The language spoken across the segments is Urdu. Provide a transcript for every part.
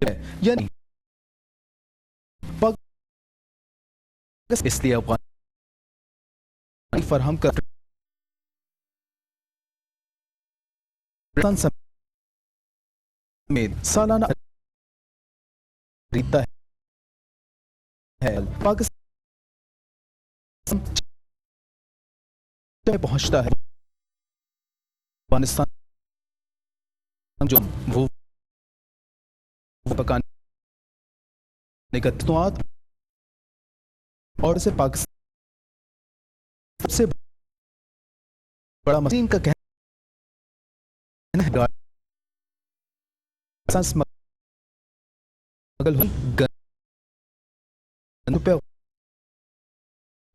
یعنی اس لیے افغان فراہم کر سمیت سالانہ خریدتا ہے پاکستان پہنچتا ہے افغانستان جو وہ پکانے کا تنوعات اور اسے پاکستان سب سے بڑا مسئلہ کا کہنا ہے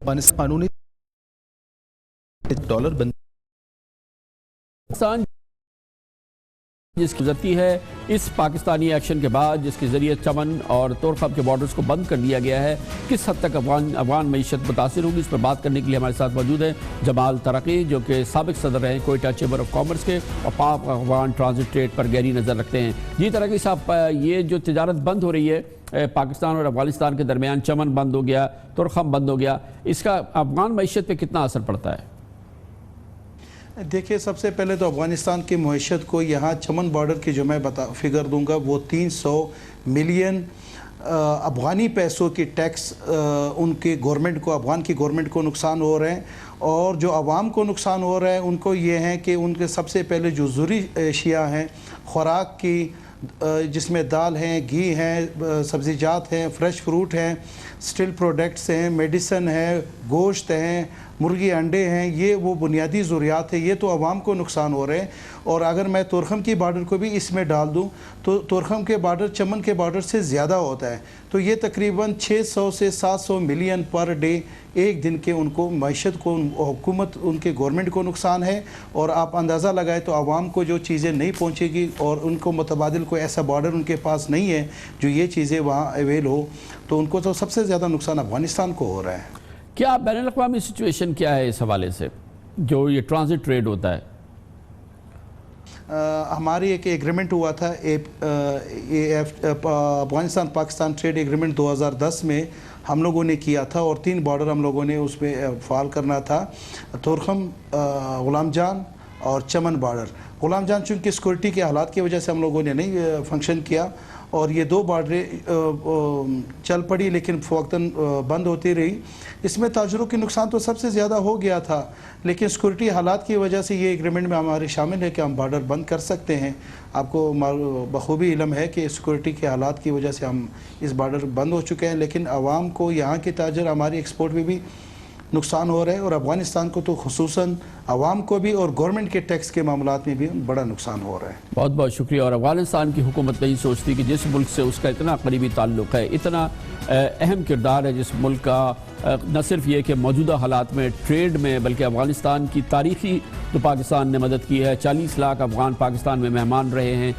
افغانستان قانونی ڈالر بند جس کی گزرتی ہے اس پاکستانی ایکشن کے بعد جس کے ذریعے چمن اور تورخم کے بارڈرز کو بند کر دیا گیا ہے کس حد تک افغان معیشت متاثر ہوگی اس پر بات کرنے کے لیے ہمارے ساتھ موجود ہیں جمال ترقی جو کہ سابق صدر رہے کوئٹہ چیمبر آف کامرس کے اور پاک افغان ٹرانزٹ ٹریڈ پر گہری نظر رکھتے ہیں. جی ترقی صاحب یہ جو تجارت بند ہو رہی ہے پاکستان اور افغانستان کے درمیان چمن بند ہو گیا تورخم بند ہو گیا اس کا افغان معیشت پہ کتنا اثر پڑتا ہے؟ دیکھیے سب سے پہلے تو افغانستان کی معیشت کو یہاں چمن بارڈر کی جو میں فگر دوں گا وہ 300 ملین افغانی پیسوں کی ٹیکس ان کی گورنمنٹ کو افغان کی گورنمنٹ کو نقصان ہو رہے ہیں اور جو عوام کو نقصان ہو رہا ہے ان کو یہ ہے کہ ان کے سب سے پہلے جو ضروری اشیاء ہیں خوراک کی جس میں دال ہیں گھی ہیں سبزیجات ہیں فریش فروٹ ہیں سٹل پروڈکٹس ہیں میڈیسن ہے گوشت ہیں مرغی انڈے ہیں یہ وہ بنیادی ضروریات ہیں یہ تو عوام کو نقصان ہو رہے ہیں. اور اگر میں تورخم کی بارڈر کو بھی اس میں ڈال دوں تو تورخم کے بارڈر چمن کے بارڈر سے زیادہ ہوتا ہے تو یہ تقریباً 600 سے 700 ملین پر ڈے ایک دن کے ان کو معیشت کو حکومت ان کے گورنمنٹ کو نقصان ہے. اور آپ اندازہ لگائے تو عوام کو جو چیزیں نہیں پہنچے گی اور ان کو متبادل کوئی ایسا بارڈر ان کے پاس نہیں ہے جو یہ چیزیں وہاں اویل ہو تو ان کو تو سب سے زیادہ نقصان افغانستان کو ہو رہا ہے. کیا بین الاقوامی سچویشن کیا ہے اس حوالے سے جو یہ ٹرانزٹ ٹریڈ ہوتا ہے؟ ہماری ایک ایگریمنٹ ہوا تھا افغانستان پاکستان ٹریڈ ایگریمنٹ 2010 میں ہم لوگوں نے کیا تھا اور 3 بارڈر ہم لوگوں نے اس میں فعال کرنا تھا تورخم غلام جان اور چمن بارڈر. غلام جان چونکہ سیکورٹی کے حالات کی وجہ سے ہم لوگوں نے نہیں فنکشن کیا اور یہ 2 بارڈریں چل پڑی لیکن فوقتاً بند ہوتی رہی. اس میں تاجروں کی نقصان تو سب سے زیادہ ہو گیا تھا لیکن سیکورٹی حالات کی وجہ سے یہ ایگریمنٹ میں ہمارے شامل ہے کہ ہم بارڈر بند کر سکتے ہیں. آپ کو بخوبی علم ہے کہ سیکورٹی کے حالات کی وجہ سے ہم اس بارڈر بند ہو چکے ہیں لیکن عوام کو یہاں کے تاجر ہماری ایکسپورٹ میں بھی نقصان ہو رہا ہے اور افغانستان کو تو خصوصاً عوام کو بھی اور گورنمنٹ کے ٹیکس کے معاملات میں بھی بڑا نقصان ہو رہا ہے. بہت بہت شکریہ. اور افغانستان کی حکومت نہیں سوچتی کہ جس ملک سے اس کا اتنا قریبی تعلق ہے اتنا اہم کردار ہے جس ملک کا نہ صرف یہ کہ موجودہ حالات میں ٹریڈ میں بلکہ افغانستان کی تاریخی جو پاکستان نے مدد کی ہے 40 لاکھ افغان پاکستان میں مہمان رہے ہیں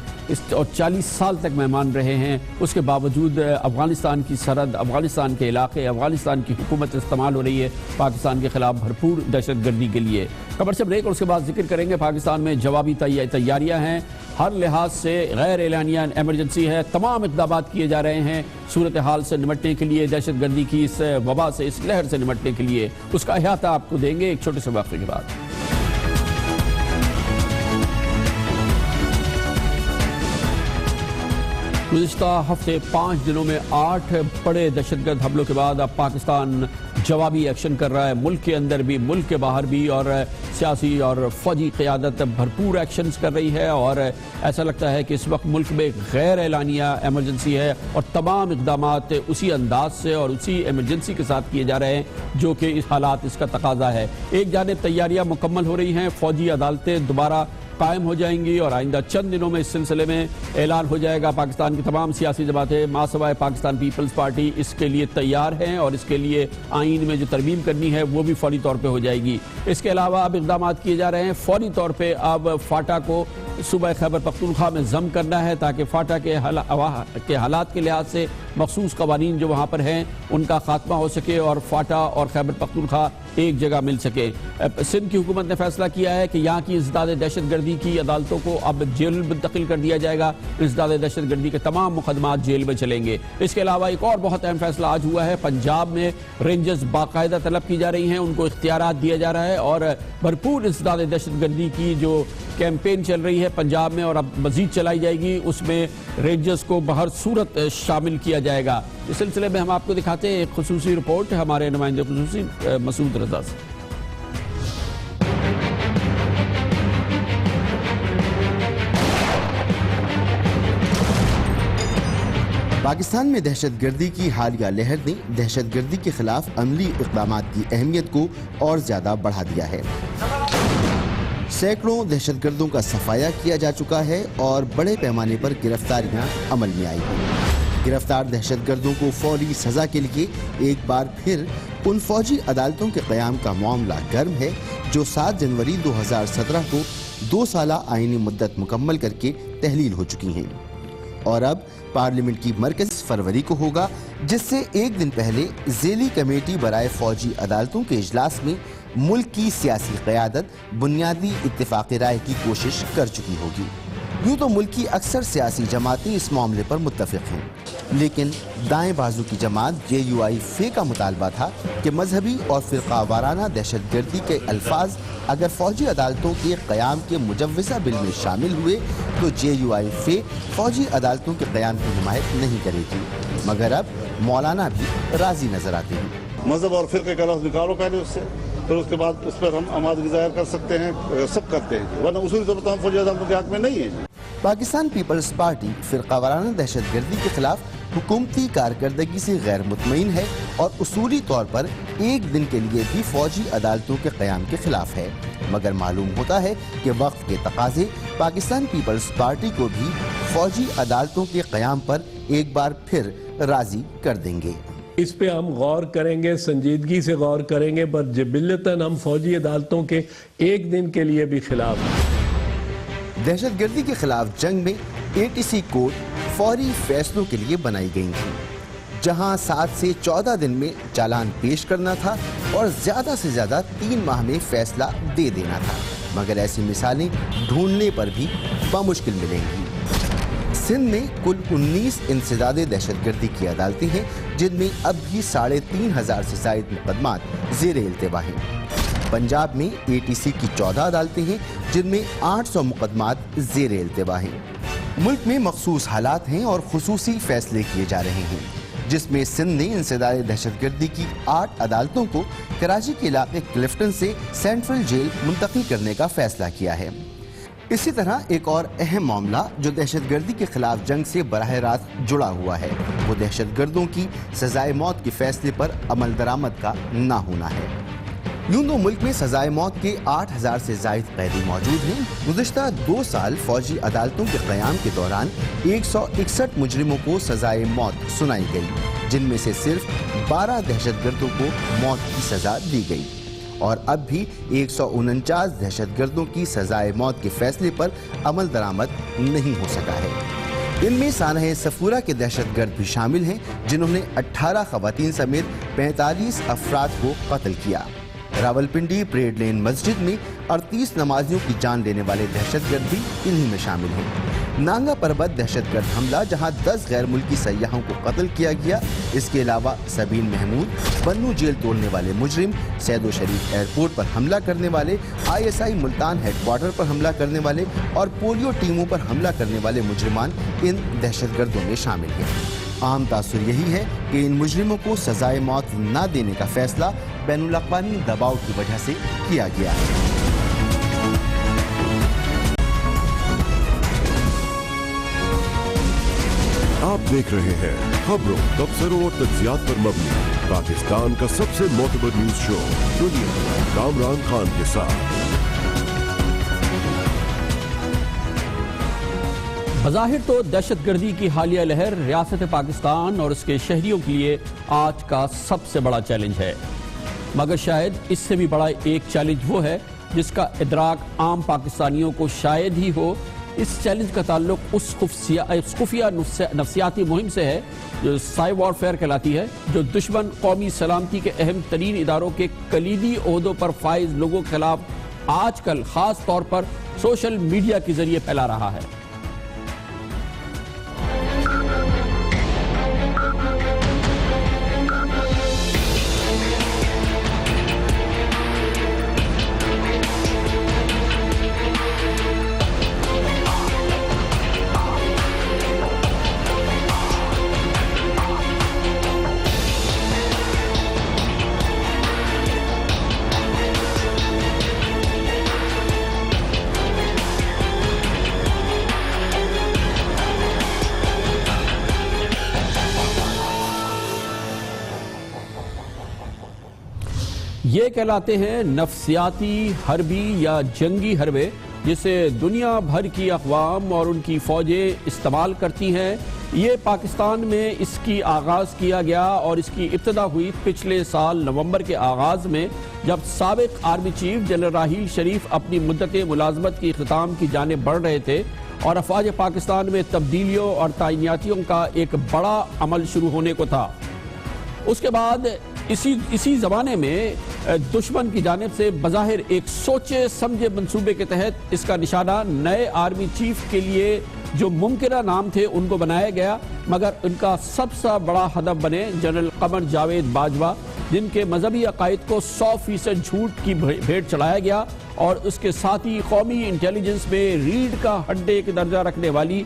اور 40 سال تک مہمان رہے ہیں اس کے باوجود افغانستان کی سرحد افغانستان کے علاقے افغانستان کی حکومت استعمال ہو رہی ہے پاکستان کے خلاف بھرپور دہشت گردی کے لیے. خبر سے بریک اور اس کے بعد ذکر کریں گے پاکستان میں جوابی تیاریاں ہیں ہر لحاظ سے غیر اعلانیہ ایمرجنسی ہے تمام اقدامات کیے جا رہے ہیں صورتحال سے نمٹنے کے لیے دہشت گردی کی اس وبا سے اس لہر سے نمٹنے کے لیے اس کا احاطہ آپ کو دیں گے ایک چھوٹے سے وقفے کے بعد. گزشتہ ہفتے 5 دنوں میں 8 بڑے دہشت گرد حملوں کے بعد اب پاکستان جوابی ایکشن کر رہا ہے ملک کے اندر بھی ملک کے باہر بھی اور سیاسی اور فوجی قیادت بھرپور ایکشنز کر رہی ہے اور ایسا لگتا ہے کہ اس وقت ملک میں غیر اعلانیہ ایمرجنسی ہے اور تمام اقدامات اسی انداز سے اور اسی ایمرجنسی کے ساتھ کیے جا رہے ہیں جو کہ اس حالات اس کا تقاضا ہے. ایک جانب تیاریاں مکمل ہو رہی ہیں فوجی عدالتیں دوبارہ قائم ہو جائیں گی اور آئندہ چند دنوں میں اس سلسلے میں اعلان ہو جائے گا. پاکستان کی تمام سیاسی جماعتیں مع سوائے پاکستان پیپلز پارٹی اس کے لیے تیار ہیں اور اس کے لیے آئین میں جو ترمیم کرنی ہے وہ بھی فوری طور پہ ہو جائے گی. اس کے علاوہ اب اقدامات کیے جا رہے ہیں فوری طور پہ اب فاٹا کو صوبہ خیبر پختونخوا میں ضم کرنا ہے تاکہ فاٹا کے حالات کے لحاظ سے مخصوص قوانین جو وہاں پر ہیں ان کا خاتمہ ہو سکے اور فاٹا اور خیبر پختونخوا ایک جگہ مل سکے۔ سندھ کی حکومت نے فیصلہ کیا ہے کہ یہاں کی انسداد دہشت گردی کی عدالتوں کو اب جیل منتقل کر دیا جائے گا۔ انسداد دہشت گردی کے تمام مقدمات جیل میں چلیں گے۔ اس کے علاوہ ایک اور بہت اہم فیصلہ آج ہوا ہے، پنجاب میں رینجرز باقاعدہ طلب کی جا رہی ہیں، ان کو اختیارات دیا جا رہا ہے اور بھرپور انسداد دہشت گردی کی جو کیمپین چل رہی ہے پنجاب میں اور اب مزید چلائی جائے گی، اس میں رینجرز کو بہر صورت شامل کیا جائے گا۔ اس سلسلے میں ہم آپ کو دکھاتے ہیں ایک خصوصی رپورٹ ہمارے نمائندے خصوصی مسعود رضا سے۔ پاکستان میں دہشت گردی کی حالیہ لہر نے دہشت گردی کے خلاف عملی اقدامات کی اہمیت کو اور زیادہ بڑھا دیا ہے۔ سینکڑوں دہشت گردوں کا صفایا کیا جا چکا ہے اور بڑے پیمانے پر گرفتاریاں عمل میں آئی ہیں۔ گرفتار دہشت گردوں کو فوری سزا کے لیے ایک بار پھر ان فوجی عدالتوں کے قیام کا معاملہ گرم ہے جو 7 جنوری 2017 کو 2 سالہ آئینی مدت مکمل کر کے تحلیل ہو چکی ہیں، اور اب پارلیمنٹ کی مرکز فروری کو ہوگا، جس سے ایک دن پہلے ذیلی کمیٹی برائے فوجی عدالتوں کے اجلاس میں ملک کی سیاسی قیادت بنیادی اتفاق رائے کی کوشش کر چکی ہوگی۔ یوں تو ملک کی اکثر سیاسی جماعتیں اس معاملے پر متفق ہیں، لیکن دائیں بازو کی جماعت JUI کا مطالبہ تھا کہ مذہبی اور فرقہ وارانہ دہشت گردی کے الفاظ اگر فوجی عدالتوں کے قیام کے مجوزہ بل میں شامل ہوئے تو JUI فوجی عدالتوں کے قیام کی حمایت نہیں کرے گی، مگر اب مولانا بھی راضی نظر آتے ہیں۔ مذہب اور فرقے کا لفظ نکالو پہلے اس سے، پھر اس کے بعد اس پر ہم آمادگی ظاہر کر سکتے ہیں، سب کرتے ہیں، ورنہ اصولی طور پر ہم فوجی عدالتوں کے حق میں نہیں ہیں۔ پاکستان پیپلز پارٹی فرقہ وارانہ دہشت گردی کے خلاف حکومتی کارکردگی سے غیر مطمئن ہے اور اصولی طور پر ایک دن کے لیے بھی فوجی عدالتوں کے قیام کے خلاف ہے، مگر معلوم ہوتا ہے کہ وقت کے تقاضے پاکستان پیپلز پارٹی کو بھی فوجی عدالتوں کے قیام پر ایک بار پھر راضی کر دیں گے۔ اس پہ ہم غور کریں گے، سنجیدگی سے غور کریں گے، پر جبلتاً ہم فوجی عدالتوں کے ایک دن کے لیے بھی خلاف ہیں۔ دہشت گردی کے خلاف جنگ میں ATC کوڈ فوری فیصلوں کے لیے بنائی گئی تھی، جہاں 7 سے 14 دن میں چالان پیش کرنا تھا اور زیادہ سے زیادہ 3 ماہ میں فیصلہ دے دینا تھا، مگر ایسی مثالیں ڈھونڈنے پر بھی بمشکل ملیں گی۔ سندھ میں کل 19 انسداد دہشت گردی کی عدالتیں ہیں، جن میں اب بھی 3500 سے زائد مقدمات زیر التوا ہیں۔ پنجاب میں ATC کی 14 عدالتیں ہیں، جن میں 800 مقدمات زیر التوا ہیں۔ ملک میں مخصوص حالات ہیں اور خصوصی فیصلے کیے جا رہے ہیں، جس میں سندھ نے انسداد دہشت گردی کی 8 عدالتوں کو کراچی کے علاقے کلفٹن سے سینٹرل جیل منتقل کرنے کا فیصلہ کیا ہے۔ اسی طرح ایک اور اہم معاملہ جو دہشت گردی کے خلاف جنگ سے براہ راست جڑا ہوا ہے، وہ دہشت گردوں کی سزائے موت کے فیصلے پر عمل درآمد کا نہ ہونا ہے۔ یوں تو ملک میں سزائے موت کے 8000 سے زائد قیدی موجود ہیں۔ گزشتہ 2 سال فوجی عدالتوں کے قیام کے دوران 161 مجرموں کو سزائے موت سنائی گئی، جن میں سے صرف 12 دہشت گردوں کو موت کی سزا دی گئی، اور اب بھی 149 دہشت گردوں کی سزائے موت کے فیصلے پر عمل درآمد نہیں ہو سکا ہے۔ ان میں سانحہ صفورہ کے دہشت گرد بھی شامل ہیں، جنہوں نے 18 خواتین سمیت 45 افراد کو قتل کیا۔ راولپنڈی پریڈ لین مسجد میں 38 نمازیوں کی جان لینے والے دہشت گرد بھی انہی میں شامل ہیں۔ نانگا پربت دہشت گرد حملہ، جہاں 10 غیر ملکی سیاحوں کو قتل کیا گیا۔ اس کے علاوہ سبین محمود، بنو جیل توڑنے والے مجرم، سید و شریف ایئرپورٹ پر حملہ کرنے والے، ISI ملتان ہیڈ کوارٹر پر حملہ کرنے والے اور پولیو ٹیموں پر حملہ کرنے والے مجرمان ان دہشت گردوں میں شامل ہیں۔ عام تاثر یہی ہے کہ ان مجرموں کو سزائے موت نہ دینے کا فیصلہ بین الاقوامی دباؤ کی وجہ سے کیا گیا ہے۔ آپ دیکھ رہے ہیں خبروں، تبصروں اور تجزیات پر مبنی پاکستان کا سب سے معتبر نیوز شو دنیا، کامران خان کے ساتھ۔ بظاہر تو دہشت گردی کی حالیہ لہر ریاست پاکستان اور اس کے شہریوں کے لیے آج کا سب سے بڑا چیلنج ہے، مگر شاید اس سے بھی بڑا ایک چیلنج وہ ہے جس کا ادراک عام پاکستانیوں کو شاید ہی ہو اس چیلنج کا تعلق اس خفیہ نفسیاتی مہم سے ہے جو سائبر وارفیئر کہلاتی ہے، جو دشمن قومی سلامتی کے اہم ترین اداروں کے کلیدی عہدوں پر فائز لوگوں کے خلاف آج کل خاص طور پر سوشل میڈیا کے ذریعے پھیلا رہا ہے۔ یہ کہلاتے ہیں نفسیاتی حربی یا جنگی حربے، جسے دنیا بھر کی اقوام اور ان کی فوجیں استعمال کرتی ہیں۔ یہ پاکستان میں اس کی آغاز کیا گیا اور اس کی ابتدا ہوئی پچھلے سال نومبر کے آغاز میں، جب سابق آرمی چیف جنرل راحیل شریف اپنی مدت ملازمت کی اختتام کی جانب بڑھ رہے تھے اور افواج پاکستان میں تبدیلیوں اور تعیناتیوں کا ایک بڑا عمل شروع ہونے کو تھا۔ اس کے بعد اسی زمانے میں دشمن کی جانب سے بظاہر ایک سوچے سمجھے منصوبے کے تحت اس کا نشانہ نئے آرمی چیف کے لیے جو ممکنہ نام تھے ان کو بنایا گیا، مگر ان کا سب سے بڑا ہدف بنے جنرل قمر جاوید باجوہ، جن کے مذہبی عقائد کو 100% جھوٹ کی بھیٹ چڑھایا گیا اور اس کے ساتھ ہی قومی انٹیلیجنس میں ریڑھ کا ہڈے کا درجہ رکھنے والی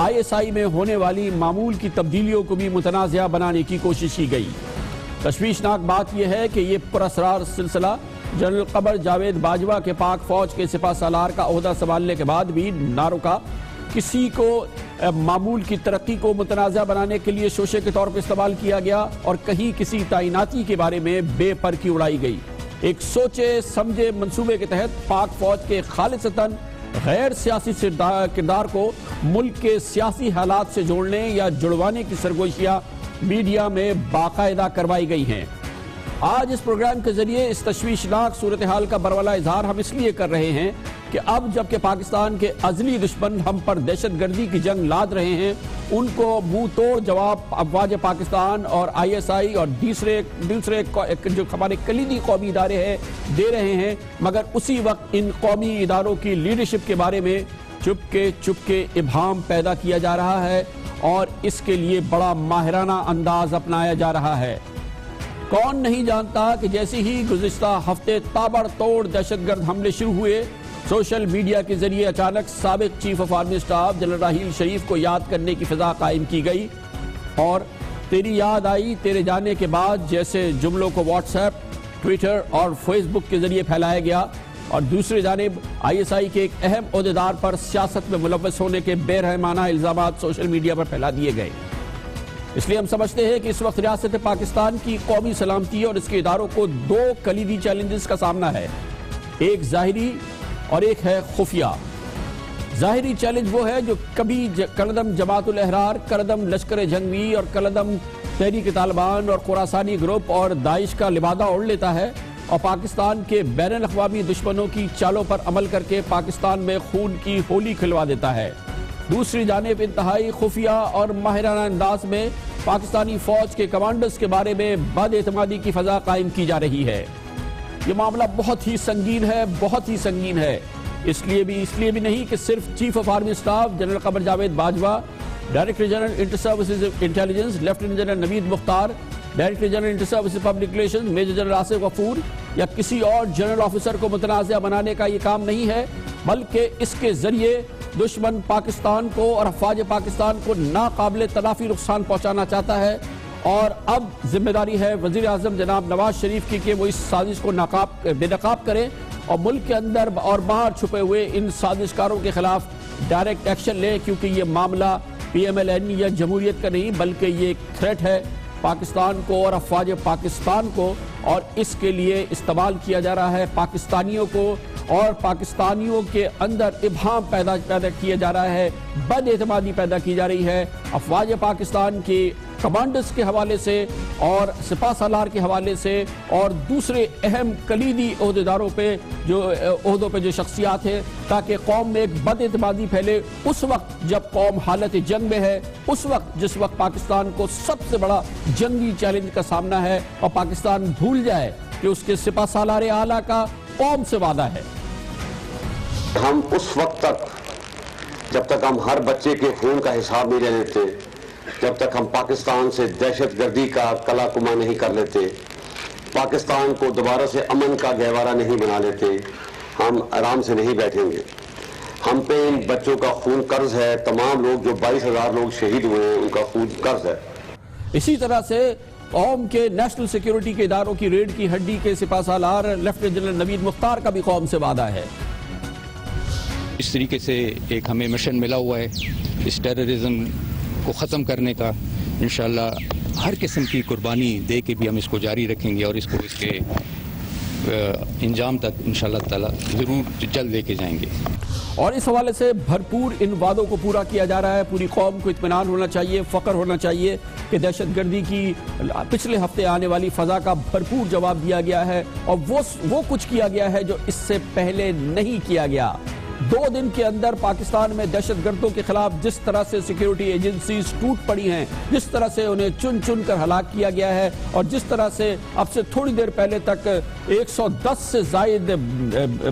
ISI میں ہونے والی معمول کی تبدیلیوں کو بھی متنازعہ بنانے کی کوشش کی گئی۔ تشویشناک بات یہ ہے کہ یہ پراسرار سلسلہ جنرل قمر جاوید باجوہ کے پاک فوج کے سپہ سالار کا عہدہ سنبھالنے کے بعد بھی نہ رکا۔ کسی کو معمول کی ترقی کو متنازع بنانے کے لیے شوشے کے طور پر استعمال کیا گیا اور کہیں کسی تعیناتی کے بارے میں بے پر کی اڑائی گئی۔ ایک سوچے سمجھے منصوبے کے تحت پاک فوج کے خالصتاً غیر سیاسی کردار کو ملک کے سیاسی حالات سے جوڑنے یا جڑوانے کی سرگوشیاں میڈیا میں باقاعدہ کروائی گئی ہیں۔ آج اس پروگرام کے ذریعے اس تشویشناک صورتحال کا بروالا اظہار ہم اس لیے کر رہے ہیں کہ اب جبکہ پاکستان کے ازلی دشمن ہم پر دہشت گردی کی جنگ لاد رہے ہیں، ان کو منہ توڑ جواب افواج پاکستان اور ISI اور دوسرے جو ہمارے کلیدی قومی ادارے ہیں دے رہے ہیں، مگر اسی وقت ان قومی اداروں کی لیڈرشپ کے بارے میں چپ کے ابہام پیدا کیا جا رہا ہے اور اس کے لیے بڑا ماہرانہ انداز اپنایا جا رہا ہے۔ کون نہیں جانتا کہ جیسے ہی گزشتہ ہفتے تابڑ توڑ دہشت گرد حملے شروع ہوئے، سوشل میڈیا کے ذریعے اچانک سابق chief of army staff general Raheel Sharif کو یاد کرنے کی فضا قائم کی گئی اور تیری یاد آئی تیرے جانے کے بعد جیسے جملوں کو واٹس ایپ، ٹویٹر اور فیس بک کے ذریعے پھیلایا گیا، اور دوسری جانب ISI کے ایک اہم عہدیدار پر سیاست میں ملوث ہونے کے بے رحمانہ الزامات سوشل میڈیا پر پھیلا دیے گئے۔ اس لیے ہم سمجھتے ہیں کہ اس وقت ریاست پاکستان کی قومی سلامتی اور اس کے اداروں کو دو کلیدی چیلنجز کا سامنا ہے، ایک ظاہری اور ایک ہے خفیہ۔ ظاہری چیلنج وہ ہے جو کبھی کلدم جماعت الاحرار، کلدم لشکر جنگی اور کلدم تحریک طالبان اور خراسانی گروپ اور داعش کا لبادہ اوڑھ لیتا ہے اور پاکستان کے بین الاقوامی دشمنوں کی چالوں پر عمل کر کے پاکستان میں خون کی ہولی کھلوا دیتا ہے۔ دوسری جانب انتہائی خفیہ اور ماہرانہ انداز میں پاکستانی فوج کے کمانڈرز کے بارے میں بد اعتمادی کی فضا قائم کی جا رہی ہے۔ یہ معاملہ بہت ہی سنگین ہے، اس لیے بھی نہیں کہ صرف chief of army staff general Qamar Javed Bajwa, director general inter services intelligence lieutenant general Naveed Mukhtar, director general inter services public relations major general Asif Ghafoor یا کسی اور جنرل آفیسر کو متنازع بنانے کا یہ کام نہیں ہے، بلکہ اس کے ذریعے دشمن پاکستان کو اور افواج پاکستان کو ناقابل تلافی نقصان پہنچانا چاہتا ہے، اور اب ذمہ داری ہے وزیر اعظم جناب نواز شریف کی کہ وہ اس سازش کو بے نقاب کریں اور ملک کے اندر اور باہر چھپے ہوئے ان سازشکاروں کے خلاف ڈائریکٹ ایکشن لیں، کیونکہ یہ معاملہ PMLN یا جمہوریت کا نہیں بلکہ یہ ایک تھریٹ ہے پاکستان کو اور افواج پاکستان کو، اور اس کے لیے استعمال کیا جا رہا ہے پاکستانیوں کو اور پاکستانیوں کے اندر ابہام پیدا کیا جا رہا ہے، بد اعتمادی پیدا کی جا رہی ہے افواج پاکستان کی کمانڈرز کے حوالے سے اور سپاہ سالار کے حوالے سے اور دوسرے اہم کلیدی عہدیداروں پہ عہدوں پہ جو شخصیات ہیں، تاکہ قوم میں ایک بد اعتمادی پھیلے اس وقت جب قوم حالت جنگ میں ہے، اس وقت جس وقت پاکستان کو سب سے بڑا جنگی چیلنج کا سامنا ہے، اور پاکستان بھول جائے کہ اس کے سپاہ سالار اعلیٰ کا قوم سے وعدہ ہے۔ ہم اس وقت تک جب تک ہم ہر بچے کے خون کا حساب نہیں لے لیتے، جب تک ہم پاکستان سے دہشت گردی کا کلا کما نہیں کر لیتے، پاکستان کو دوبارہ سے امن کا گہوارہ نہیں بنا لیتے، ہم آرام سے نہیں بیٹھیں گے۔ ہم پہ ان بچوں کا خون قرض ہے، تمام لوگ جو 22,000 لوگ شہید ہوئے ہیں ان کا خون قرض ہے۔ اسی طرح سے قوم کے نیشنل سیکیورٹی کے اداروں کی ریڑھ کی ہڈی کے سپاہ سالار لیفٹیننٹ جنرل نوید مختار کا بھی قوم سے وعدہ ہے۔ اس طریقے سے ایک ہمیں مشن ملا ہوا ہے اس ٹیررزم کو ختم کرنے کا، انشاءاللہ ہر قسم کی قربانی دے کے بھی ہم اس کو جاری رکھیں گے اور اس کو اس کے انجام تک انشاءاللہ تعالی ضرور جلد لے کے جائیں گے۔ اور اس حوالے سے بھرپور ان وعدوں کو پورا کیا جا رہا ہے۔ پوری قوم کو اطمینان ہونا چاہیے، فخر ہونا چاہیے کہ دہشت گردی کی پچھلے ہفتے آنے والی فضا کا بھرپور جواب دیا گیا ہے، اور وہ کچھ کیا گیا ہے جو اس سے پہلے نہیں کیا گیا۔ 2 دن کے اندر پاکستان میں دہشت گردوں کے خلاف جس طرح سے سیکیورٹی ایجنسیز ٹوٹ پڑی ہیں، جس طرح سے انہیں چن چن کر ہلاک کیا گیا ہے، اور جس طرح سے اب سے تھوڑی دیر پہلے تک 110 سے زائد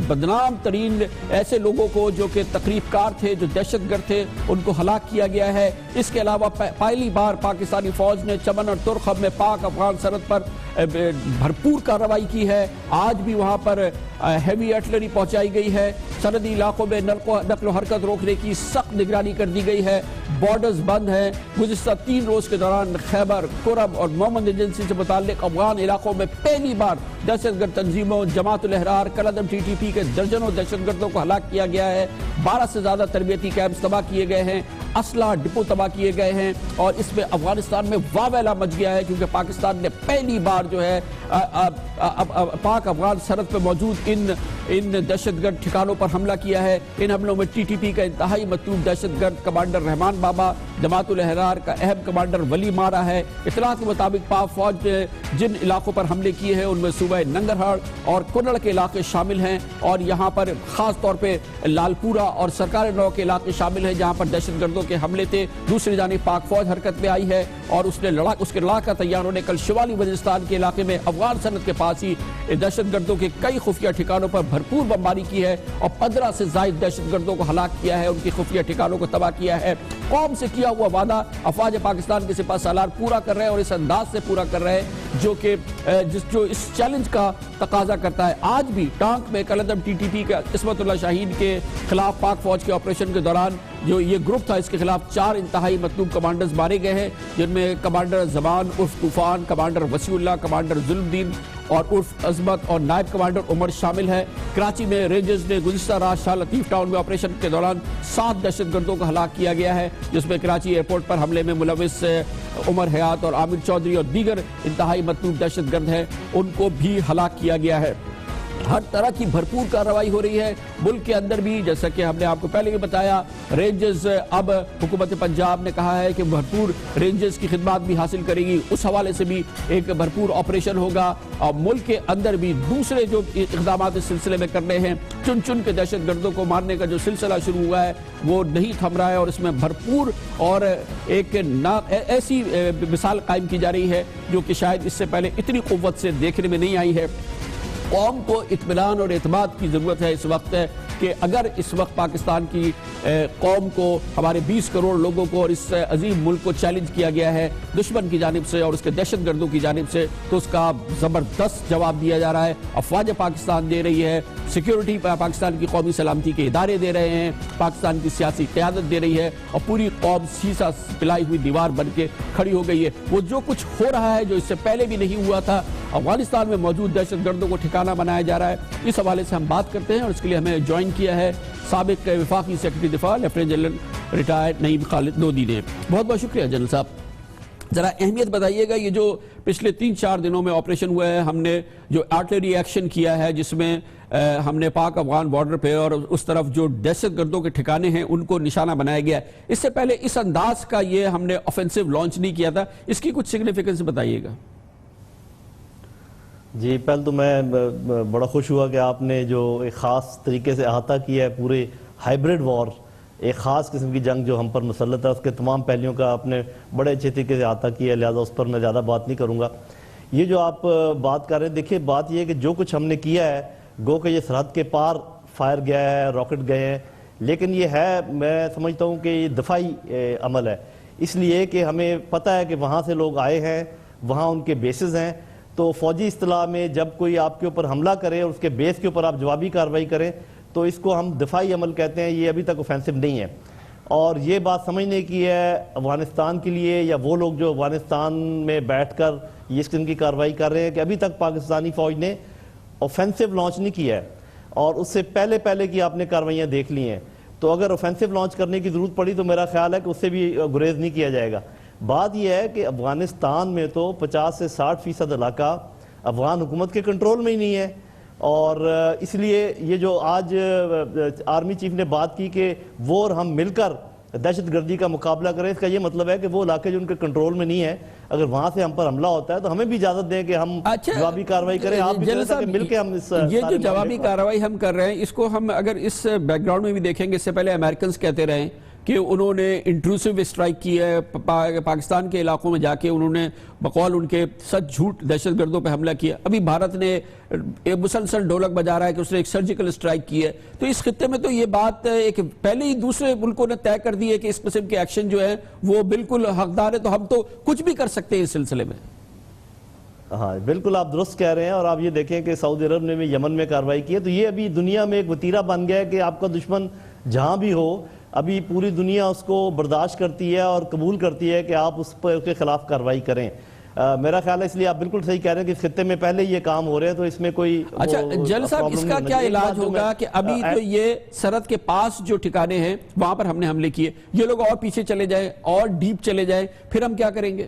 بدنام ترین ایسے لوگوں کو جو کہ تقریب کار تھے، جو دہشت گرد تھے، ان کو ہلاک کیا گیا ہے۔ اس کے علاوہ پہلی بار پاکستانی فوج نے چمن اور ترخم میں پاک افغان سرحد پر بھرپور کارروائی کی ہے۔ آج بھی وہاں پر ہیوی آرٹلری پہنچائی گئی ہے، سرحدی علاقوں میں نقل و حرکت روکنے کی سخت نگرانی کر دی گئی ہے، بارڈرز بند ہیں۔ گزشتہ 3 روز کے دوران خیبر، کرم اور محمد ایجنسی سے متعلق افغان علاقوں میں پہلی بار دہشت گرد تنظیموں جماعت الاحرار، کالعدم TTP کے درجنوں دہشت گردوں کو ہلاک کیا گیا ہے۔ 12 سے زیادہ تربیتی کیمپس تباہ کیے گئے ہیں، اسلحہ ڈپو تباہ کیے گئے ہیں، اور اس میں افغانستان میں واویلا مچ گیا ہے، کیونکہ پاکستان نے پہلی بار جو ہے پاک افغان سرحد پہ موجود ان دہشت گرد ٹھکانوں پر حملہ کیا ہے۔ ان حملوں میں TTP کا انتہائی مطلوب دہشت گرد کمانڈر رحمان بابا، جماعت الاحرار کا اہم کمانڈر ولی مارا ہے۔ اطلاعات کے مطابق پاک فوج نے جن علاقوں پر حملے کیے ہیں ان میں صوبہ ننگرہار اور کنڑ کے علاقے شامل ہیں، اور یہاں پر خاص طور پہ لال پورہ اور سرکار نو کے علاقے شامل ہیں جہاں پر دہشت گردوں کے حملے تھے۔ دوسری جانب پاک فوج حرکت میں آئی ہے، اور اس کے لڑاکا تیاروں نے کل شمالی وزیرستان کے علاقے میں افغان سرحد کے پاس ہی دہشت گردوں کے کئی خفیہ ٹھکانوں پر بھرپور بمباری کی ہے، اور 15 سے زائد دہشت گردوں کو ہلاک کیا ہے، ان کی خفیہ ٹھکانوں کو تباہ کیا ہے۔ قوم سے کیا ہوا وعدہ افواج پاکستان کے سپاہ سالار پورا کر رہے ہیں، اور اس انداز سے پورا کر رہے ہیں جو اس چیلنج کا تقاضا کرتا ہے۔ آج بھی ٹانک میں کالعدم TTP کا عصمت اللہ شاہین کے خلاف پاک فوج کے آپریشن کے دوران جو یہ گروپ تھا، اس کے خلاف 4 انتہائی مطلوب کمانڈرز مارے گئے ہیں، جن میں کمانڈر زمان عرف طوفان، کمانڈر وسیع اللہ، کمانڈر ظلم الدین اور عرف عظمت، اور نائب کمانڈر عمر شامل ہے۔ کراچی میں رینجرز نے گزشتہ رات شاہ لطیف ٹاؤن میں آپریشن کے دوران 7 دہشت گردوں کو ہلاک کیا گیا ہے، جس میں کراچی ایئرپورٹ پر حملے میں ملوث عمر حیات اور عامر چودھری اور دیگر انتہائی مطلوب دہشت گرد ہیں، ان کو بھی ہلاک کیا گیا ہے۔ ہر طرح کی بھرپور کارروائی ہو رہی ہے ملک کے اندر بھی، جیسا کہ ہم نے آپ کو پہلے بھی بتایا۔ رینجرز اب حکومت پنجاب نے کہا ہے کہ بھرپور رینجرز کی خدمات بھی حاصل کرے گی، اس حوالے سے بھی ایک بھرپور آپریشن ہوگا، اور ملک کے اندر بھی دوسرے جو اقدامات اس سلسلے میں کرنے ہیں، چن چن کے دہشت گردوں کو مارنے کا جو سلسلہ شروع ہوا ہے وہ نہیں تھم رہا ہے، اور اس میں بھرپور اور ایک ایسی مثال قائم کی جا رہی ہے جو کہ شاید اس سے پہلے اتنی قوت سے دیکھنے میں نہیں آئی ہے۔ قوم کو اطمینان اور اعتماد کی ضرورت ہے اس وقت، کہ اگر اس وقت پاکستان کی قوم کو، ہمارے 20 کروڑ لوگوں کو اور اس عظیم ملک کو چیلنج کیا گیا ہے دشمن کی جانب سے اور اس کے دہشت گردوں کی جانب سے، تو اس کا زبردست جواب دیا جا رہا ہے۔ افواج پاکستان دے رہی ہے، سیکیورٹی پاکستان کی قومی سلامتی کے ادارے دے رہے ہیں، پاکستان کی سیاسی قیادت دے رہی ہے، اور پوری قوم سیسا پلائی ہوئی دیوار بن کے کھڑی ہو گئی ہے۔ وہ جو کچھ ہو رہا ہے جو اس سے پہلے بھی نہیں ہوا تھا، افغانستان میں موجود دہشت گردوں کو ٹھکانہ بنایا جا رہا ہے، اس حوالے سے ہم بات کرتے ہیں، اور اس کے لیے ہمیں جوائن کیا ہے سابق وفاقی سیکرٹری دفاع لیفٹیننٹ جنرل ریٹائرڈ نعیم خالد لودھی نے۔ بہت بہت شکریہ جنرل صاحب۔ ذرا اہمیت بتائیے گا، یہ جو پچھلے 3-4 دنوں میں آپریشن ہوا ہے، ہم نے جو آرٹلری ایکشن کیا ہے جس میں ہم نے پاک افغان بارڈر پہ اور اس طرف جو دہشت گردوں کے ٹھکانے ہیں ان کو نشانہ بنایا گیا ہے، اس سے پہلے اس انداز کا یہ ہم نے آفینسو لانچ نہیں کیا تھا، اس کی کچھ سگنیفیکنس بتائیے گا۔ جی پہلے تو میں بڑا خوش ہوا کہ آپ نے جو ایک خاص طریقے سے احاطہ کیا ہے پورے ہائبرڈ وار، ایک خاص قسم کی جنگ جو ہم پر مسلط ہے، اس کے تمام پہلوؤں کا آپ نے بڑے اچھے طریقے سے احاطہ کیا ہے، لہٰذا اس پر میں زیادہ بات نہیں کروں گا۔ یہ جو آپ بات کر رہے ہیں، دیکھیے بات یہ ہے کہ جو کچھ ہم نے کیا ہے گو کہ یہ سرحد کے پار فائر گیا ہے، راکٹ گئے ہیں، لیکن یہ ہے، میں سمجھتا ہوں کہ یہ دفاعی عمل ہے، اس لیے کہ ہمیں پتہ ہے کہ وہاں سے لوگ آئے ہیں، وہاں ان کے بیسز ہیں، تو فوجی اصطلاح میں جب کوئی آپ کے اوپر حملہ کرے اور اس کے بیس کے اوپر آپ جوابی کارروائی کریں تو اس کو ہم دفاعی عمل کہتے ہیں، یہ ابھی تک اوفینسو نہیں ہے۔ اور یہ بات سمجھنے کی ہے افغانستان کے لیے یا وہ لوگ جو افغانستان میں بیٹھ کر یہ اس قسم کی کارروائی کر رہے ہیں کہ ابھی تک پاکستانی فوج نے اوفینسو لانچ نہیں کیا ہے، اور اس سے پہلے کی آپ نے کارروائیاں دیکھ لی ہیں، تو اگر اوفینسو لانچ کرنے کی ضرورت پڑی تو میرا خیال ہے کہ اس سے بھی گریز نہیں کیا جائے گا۔ بات یہ ہے کہ افغانستان میں تو 50 سے 60% علاقہ افغان حکومت کے کنٹرول میں ہی نہیں ہے، اور اس لیے یہ جو آج آرمی چیف نے بات کی کہ وہ اور ہم مل کر دہشت گردی کا مقابلہ کریں، اس کا یہ مطلب ہے کہ وہ علاقے جو ان کے کنٹرول میں نہیں ہے، اگر وہاں سے ہم پر حملہ ہوتا ہے تو ہمیں بھی اجازت دیں کہ ہم جوابی کارروائی کریں، آپ بھی مل کے ہم اس یہ جو جوابی کارروائی ہم کر رہے ہیں اس کو ہم اگر اس بیک گراؤنڈ میں بھی دیکھیں گے، اس سے پہلے امریکنز کہتے رہے کہ انہوں نے انٹروسو اسٹرائک کی ہے پاکستان کے علاقوں میں جا کے، انہوں نے بقول ان کے سچ جھوٹ دہشت گردوں پہ حملہ کیا، ابھی بھارت نے مسلسل ڈھولک بجا رہا ہے کہ اس نے ایک سرجیکل اسٹرائک کی ہے، تو اس خطے میں تو یہ بات ایک پہلے ہی دوسرے ملکوں نے طے کر دی ہے کہ اس قسم کے ایکشن جو ہے وہ بالکل حقدار ہے، تو ہم تو کچھ بھی کر سکتے ہیں اس سلسلے میں۔ ہاں بالکل آپ درست کہہ رہے ہیں، اور آپ یہ دیکھیں کہ سعودی عرب نے بھی یمن میں کارروائی کی ہے، تو یہ ابھی دنیا میں ایک وتیرہ بن گیا ہے کہ آپ کا دشمن جہاں بھی ہو، ابھی پوری دنیا اس کو برداشت کرتی ہے اور قبول کرتی ہے کہ آپ اس کے خلاف کارروائی کریں۔ میرا خیال ہے اس لیے آپ بالکل صحیح کہہ رہے ہیں کہ اس خطے میں پہلے یہ کام ہو رہے ہیں، تو اس میں کوئی اچھا جل صاحب اس کا کیا علاج ہوگا کہ ابھی تو یہ سرحد کے پاس جو ٹھکانے ہیں وہاں پر ہم نے حملے کیے، یہ لوگ اور پیچھے چلے جائیں اور ڈیپ چلے جائیں، پھر ہم کیا کریں گے؟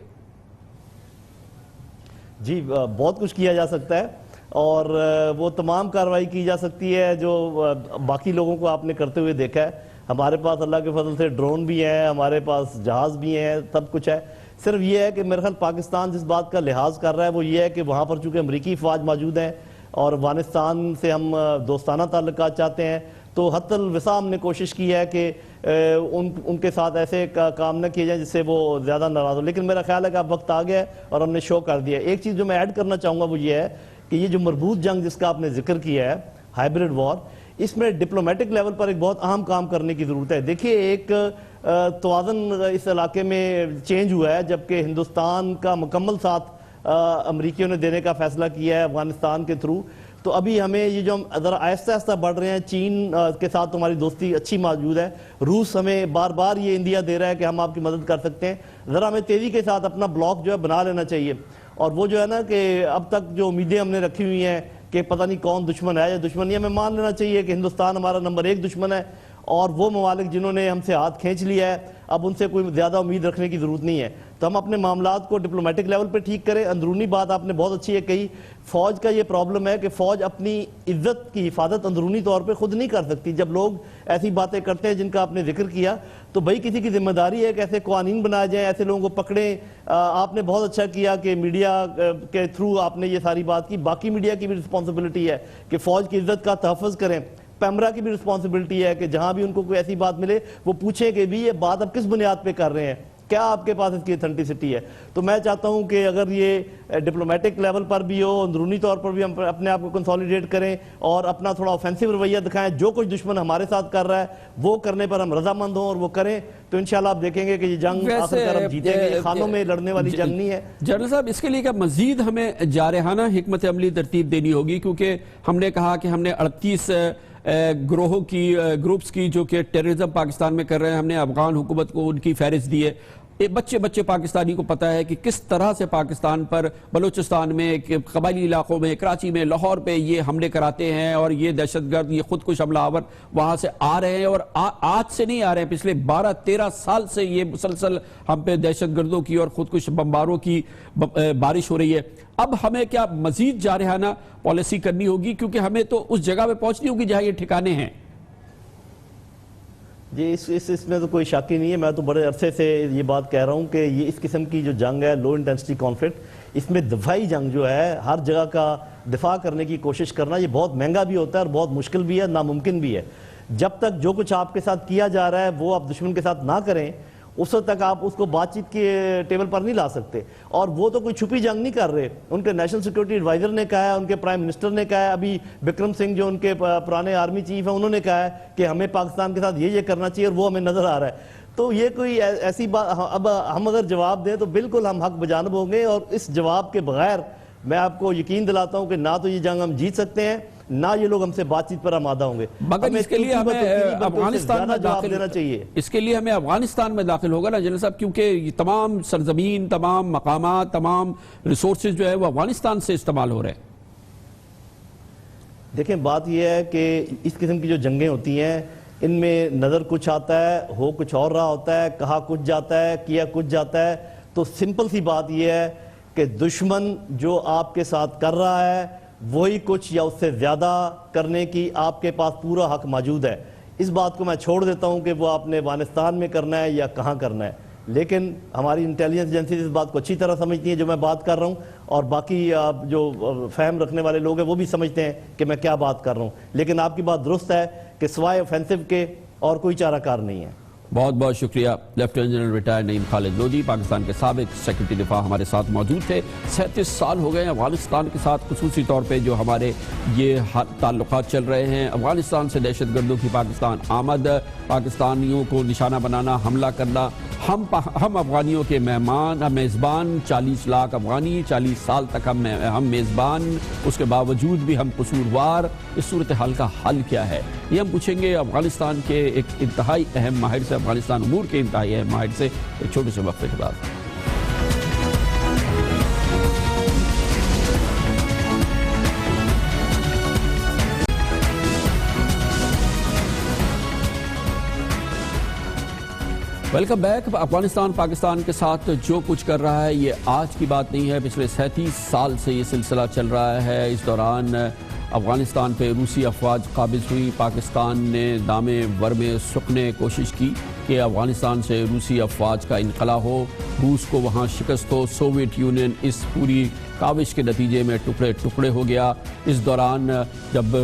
جی بہت کچھ کیا جا سکتا ہے، اور وہ تمام کارروائی کی جا سکتی ہے جو باقی لوگوں کو آپ نے کرتے ہوئے دیکھا ہے۔ ہمارے پاس اللہ کے فضل سے ڈرون بھی ہیں، ہمارے پاس جہاز بھی ہیں، سب کچھ ہے، صرف یہ ہے کہ میرے خیال پاکستان جس بات کا لحاظ کر رہا ہے وہ یہ ہے کہ وہاں پر چونکہ امریکی افواج موجود ہیں اور افغانستان سے ہم دوستانہ تعلقات چاہتے ہیں، تو حتی الوسع ہم نے کوشش کی ہے کہ ان کے ساتھ ایسے کام نہ کیے جائیں جس سے وہ زیادہ ناراض ہو، لیکن میرا خیال ہے کہ اب وقت آ گیا ہے اور ہم نے شو کر دیا ہے۔ ایک چیز جو میں ایڈ کرنا چاہوں گا وہ یہ ہے کہ یہ جو مربوط جنگ جس کا آپ نے ذکر کیا ہے، ہائبرڈ وار، اس میں ڈپلومیٹک لیول پر ایک بہت اہم کام کرنے کی ضرورت ہے۔ دیکھیے ایک توازن اس علاقے میں چینج ہوا ہے جبکہ ہندوستان کا مکمل ساتھ امریکیوں نے دینے کا فیصلہ کیا ہے افغانستان کے تھرو، تو ابھی ہمیں یہ جو ہم ذرا آہستہ آہستہ بڑھ رہے ہیں، چین کے ساتھ ہماری دوستی اچھی موجود ہے، روس ہمیں بار بار یہ اندیا دے رہا ہے کہ ہم آپ کی مدد کر سکتے ہیں، ذرا ہمیں تیزی کے ساتھ اپنا بلاک جو ہے بنا لینا چاہیے، اور وہ جو ہے نا کہ اب تک جو امیدیں ہم نے رکھی ہوئی ہیں کہ پتہ نہیں کون دشمن ہے یا دشمن نہیں، ہمیں مان لینا چاہیے کہ ہندوستان ہمارا نمبر 1 دشمن ہے، اور وہ ممالک جنہوں نے ہم سے ہاتھ کھینچ لیا ہے اب ان سے کوئی زیادہ امید رکھنے کی ضرورت نہیں ہے، تو ہم اپنے معاملات کو ڈپلومیٹک لیول پہ ٹھیک کریں۔ اندرونی بات آپ نے بہت اچھی ہے کہی، فوج کا یہ پرابلم ہے کہ فوج اپنی عزت کی حفاظت اندرونی طور پہ خود نہیں کر سکتی، جب لوگ ایسی باتیں کرتے ہیں جن کا آپ نے ذکر کیا تو بھائی کسی کی ذمہ داری ہے کہ ایسے قوانین بنائے جائیں، ایسے لوگوں کو پکڑیں۔ آپ نے بہت اچھا کیا کہ میڈیا کے تھرو آپ نے یہ ساری بات کی، باقی میڈیا کی بھی رسپانسبلٹی ہے کہ فوج کی عزت کا تحفظ کریں، پیمرا کی بھی رسپانسبلٹی ہے کہ جہاں بھی ان کو کوئی ایسی بات ملے وہ پوچھیں کہ بھی یہ بات اب کس بنیاد پہ کر رہے ہیں، کیا آپ کے پاس اس کی اتھینٹسٹی ہے۔ تو میں چاہتا ہوں کہ اگر یہ ڈپلومیٹک لیول پر بھی ہو، اندرونی طور پر بھی ہم اپنے آپ کو کنسولیڈیٹ کریں اور اپنا تھوڑا آفینسو رویہ دکھائیں، جو کچھ دشمن ہمارے ساتھ کر رہا ہے وہ کرنے پر ہم رضامند ہوں اور وہ کریں، تو انشاءاللہ آپ دیکھیں گے کہ یہ جنگ آخر ہم جیتیں گے، یہ خانوں میں لڑنے والی جنگ نہیں ہے۔ جنرل صاحب اس کے لیے کیا مزید ہمیں جارحانہ حکمت عملی ترتیب دینی ہوگی، کیونکہ ہم نے کہا کہ ہم نے 38 گروہوں کی گروپس کی جو کہ ٹیررزم پاکستان میں کر رہے ہیں، ہم نے افغان حکومت کو ان کی فہرست دی ہے، بچے بچے پاکستانی کو پتہ ہے کہ کس طرح سے پاکستان پر بلوچستان میں قبائلی علاقوں میں کراچی میں لاہور پہ یہ حملے کراتے ہیں اور یہ دہشت گرد یہ خودکش حملہ آور وہاں سے آ رہے ہیں اور آج سے نہیں آ رہے ہیں پچھلے 12-13 سال سے یہ مسلسل ہم پہ دہشت گردوں کی اور خودکش بمباروں کی بارش ہو رہی ہے. اب ہمیں کیا مزید جارحانہ پالیسی کرنی ہوگی کیونکہ ہمیں تو اس جگہ پہ پہنچنی ہوگی جہاں یہ ٹھکانے ہیں؟ جی اس میں تو کوئی شک ہی نہیں ہے. میں تو بڑے عرصے سے یہ بات کہہ رہا ہوں کہ یہ اس قسم کی جو جنگ ہے لو انٹینسٹی کانفلکٹ اس میں دفاعی جنگ جو ہے ہر جگہ کا دفاع کرنے کی کوشش کرنا یہ بہت مہنگا بھی ہوتا ہے اور بہت مشکل بھی ہے ناممکن بھی ہے. جب تک جو کچھ آپ کے ساتھ کیا جا رہا ہے وہ آپ دشمن کے ساتھ نہ کریں اس وقت تک آپ اس کو بات چیت کے ٹیبل پر نہیں لا سکتے. اور وہ تو کوئی چھپی جنگ نہیں کر رہے. ان کے نیشنل سیکورٹی ایڈوائزر نے کہا ہے, ان کے پرائم منسٹر نے کہا ہے, ابھی بکرم سنگھ جو ان کے پرانے آرمی چیف ہیں انہوں نے کہا ہے کہ ہمیں پاکستان کے ساتھ یہ کرنا چاہیے اور وہ ہمیں نظر آ رہا ہے. تو یہ کوئی ایسی بات اب ہم اگر جواب دیں تو بالکل ہم حق بجانب ہوں گے اور اس جواب کے بغیر میں آپ کو یقین دلاتا ہوں کہ نہ تو یہ جنگ ہم جیت سکتے ہیں نہ یہ لوگ ہم سے بات چیت پر آمادہ ہوں گے. مگر اس کے لیے ہمیں افغانستان میں داخل دینا چاہیے. اس کے لیے ہمیں افغانستان میں داخل ہوگا نا جنرل صاحب, کیونکہ یہ تمام سرزمین تمام مقامات تمام ریسورسز جو ہے وہ افغانستان سے استعمال ہو رہے ہیں. دیکھیں بات یہ ہے کہ اس قسم کی جو جنگیں ہوتی ہیں ان میں نظر کچھ آتا ہے ہو کچھ اور رہا ہوتا ہے, کہا کچھ جاتا ہے کیا کچھ جاتا ہے. تو سمپل سی بات یہ ہے کہ دشمن جو آپ کے ساتھ کر رہا ہے وہی کچھ یا اس سے زیادہ کرنے کی آپ کے پاس پورا حق موجود ہے. اس بات کو میں چھوڑ دیتا ہوں کہ وہ آپ نے افغانستان میں کرنا ہے یا کہاں کرنا ہے, لیکن ہماری انٹیلیجنس ایجنسیز اس بات کو اچھی طرح سمجھتی ہیں جو میں بات کر رہا ہوں اور باقی جو فہم رکھنے والے لوگ ہیں وہ بھی سمجھتے ہیں کہ میں کیا بات کر رہا ہوں. لیکن آپ کی بات درست ہے کہ سوائے اوفینسو کے اور کوئی چارہ کار نہیں ہے. بہت بہت شکریہ. لیفٹیننٹ جنرل ریٹائر نعیم خالد لودھی پاکستان کے سابق سیکرٹری دفاع ہمارے ساتھ موجود تھے. 37 سال ہو گئے ہیں افغانستان کے ساتھ, خصوصی طور پہ جو ہمارے یہ تعلقات چل رہے ہیں. افغانستان سے دہشت گردوں کی پاکستان آمد, پاکستانیوں کو نشانہ بنانا, حملہ کرنا, ہم افغانیوں کے مہمان, ہم میزبان, 40 لاکھ افغانی, 40 سال تک ہم میزبان, اس کے باوجود بھی ہم قصوروار. اس صورتحال کا حل کیا ہے یہ ہم پوچھیں گے افغانستان کے ایک انتہائی اہم ماہر سے, افغانستان امور کے انتہائی اہم ماہر سے, ایک چھوٹے سے وقفے کے بعد. Welcome back. افغانستان پاکستان کے ساتھ جو کچھ کر رہا ہے یہ آج کی بات نہیں ہے, پچھلے 37 سال سے یہ سلسلہ چل رہا ہے. اس دوران افغانستان پہ روسی افواج قابض ہوئی, پاکستان نے دامے ورمے سکنے کوشش کی کہ افغانستان سے روسی افواج کا انخلا ہو, روس کو وہاں شکست ہو. سوویت یونین اس پوری کاوش کے نتیجے میں ٹکڑے ٹکڑے ہو گیا. اس دوران جب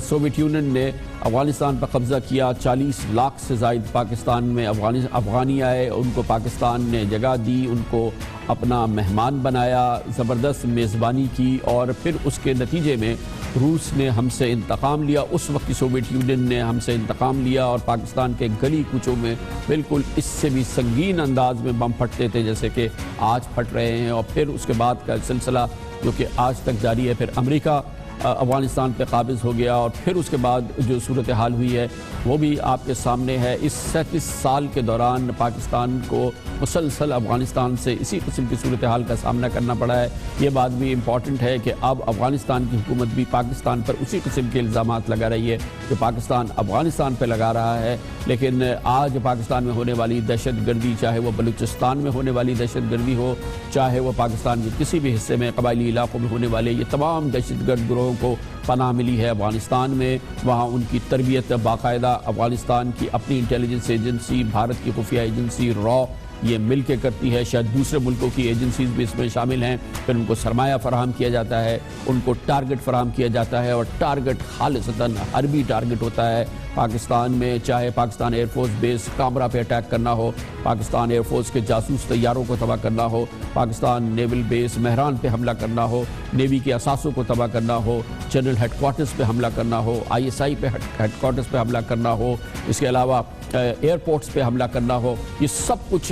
سوویت یونین نے افغانستان پر قبضہ کیا, 40 لاکھ سے زائد پاکستان میں افغانی آئے, ان کو پاکستان نے جگہ دی, ان کو اپنا مہمان بنایا, زبردست میزبانی کی اور پھر اس کے نتیجے میں روس نے ہم سے انتقام لیا. اس وقت کی سوویت یونین نے ہم سے انتقام لیا اور پاکستان کے گلی کوچوں میں بالکل اس سے بھی سنگین انداز میں بم پھٹتے تھے جیسے کہ آج پھٹ رہے ہیں. اور پھر اس کے بعد کا سلسلہ جو کہ آج تک جاری ہے, پھر امریکہ افغانستان پہ قابض ہو گیا اور پھر اس کے بعد جو صورتحال ہوئی ہے وہ بھی آپ کے سامنے ہے. اس 37 سال کے دوران پاکستان کو مسلسل افغانستان سے اسی قسم کی صورتحال کا سامنا کرنا پڑا ہے. یہ بات بھی امپورٹنٹ ہے کہ اب افغانستان کی حکومت بھی پاکستان پر اسی قسم کے الزامات لگا رہی ہے جو پاکستان افغانستان پہ لگا رہا ہے. لیکن آج پاکستان میں ہونے والی دہشت گردی, چاہے وہ بلوچستان میں ہونے والی دہشت گردی ہو, چاہے وہ پاکستان کے کسی بھی حصے میں قبائلی علاقوں میں ہونے والے یہ تمام دہشت گرد گروہوں کو پناہ ملی ہے افغانستان میں. وہاں ان کی تربیت باقاعدہ افغانستان کی اپنی انٹیلیجنس ایجنسی, بھارت کی خفیہ ایجنسی را, یہ مل کے کرتی ہے. شاید دوسرے ملکوں کی ایجنسیز بھی اس میں شامل ہیں. پھر ان کو سرمایہ فراہم کیا جاتا ہے, ان کو ٹارگٹ فراہم کیا جاتا ہے اور ٹارگٹ خالصتاً حربی ٹارگٹ ہوتا ہے پاکستان میں. چاہے پاکستان ایئر فورس بیس کامرا پہ اٹیک کرنا ہو, پاکستان ایئر فورس کے جاسوس طیاروں کو تباہ کرنا ہو, پاکستان نیول بیس مہران پہ حملہ کرنا ہو, نیوی کے اثاثوں کو تباہ کرنا ہو, جنرل ہیڈ کوارٹرز پہ حملہ کرنا ہو, ISI پہ ہیڈ کوارٹرز پہ حملہ کرنا ہو, اس کے علاوہ ایئرپورٹس پہ حملہ کرنا ہو, یہ سب کچھ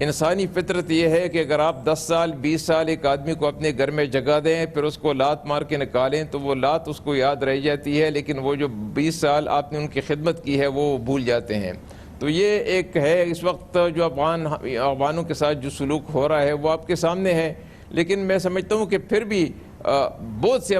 انسانی فطرت یہ ہے کہ اگر آپ 10 سال 20 سال ایک آدمی کو اپنے گھر میں جگہ دیں پھر اس کو لات مار کے نکالیں تو وہ لات اس کو یاد رہ جاتی ہے، لیکن وہ جو 20 سال آپ نے ان کی خدمت کی ہے وہ بھول جاتے ہیں۔ تو یہ ایک ہے اس وقت جو افغانوں کے ساتھ جو سلوک ہو رہا ہے وہ آپ کے سامنے ہے، لیکن میں سمجھتا ہوں کہ پھر بھی بہت سے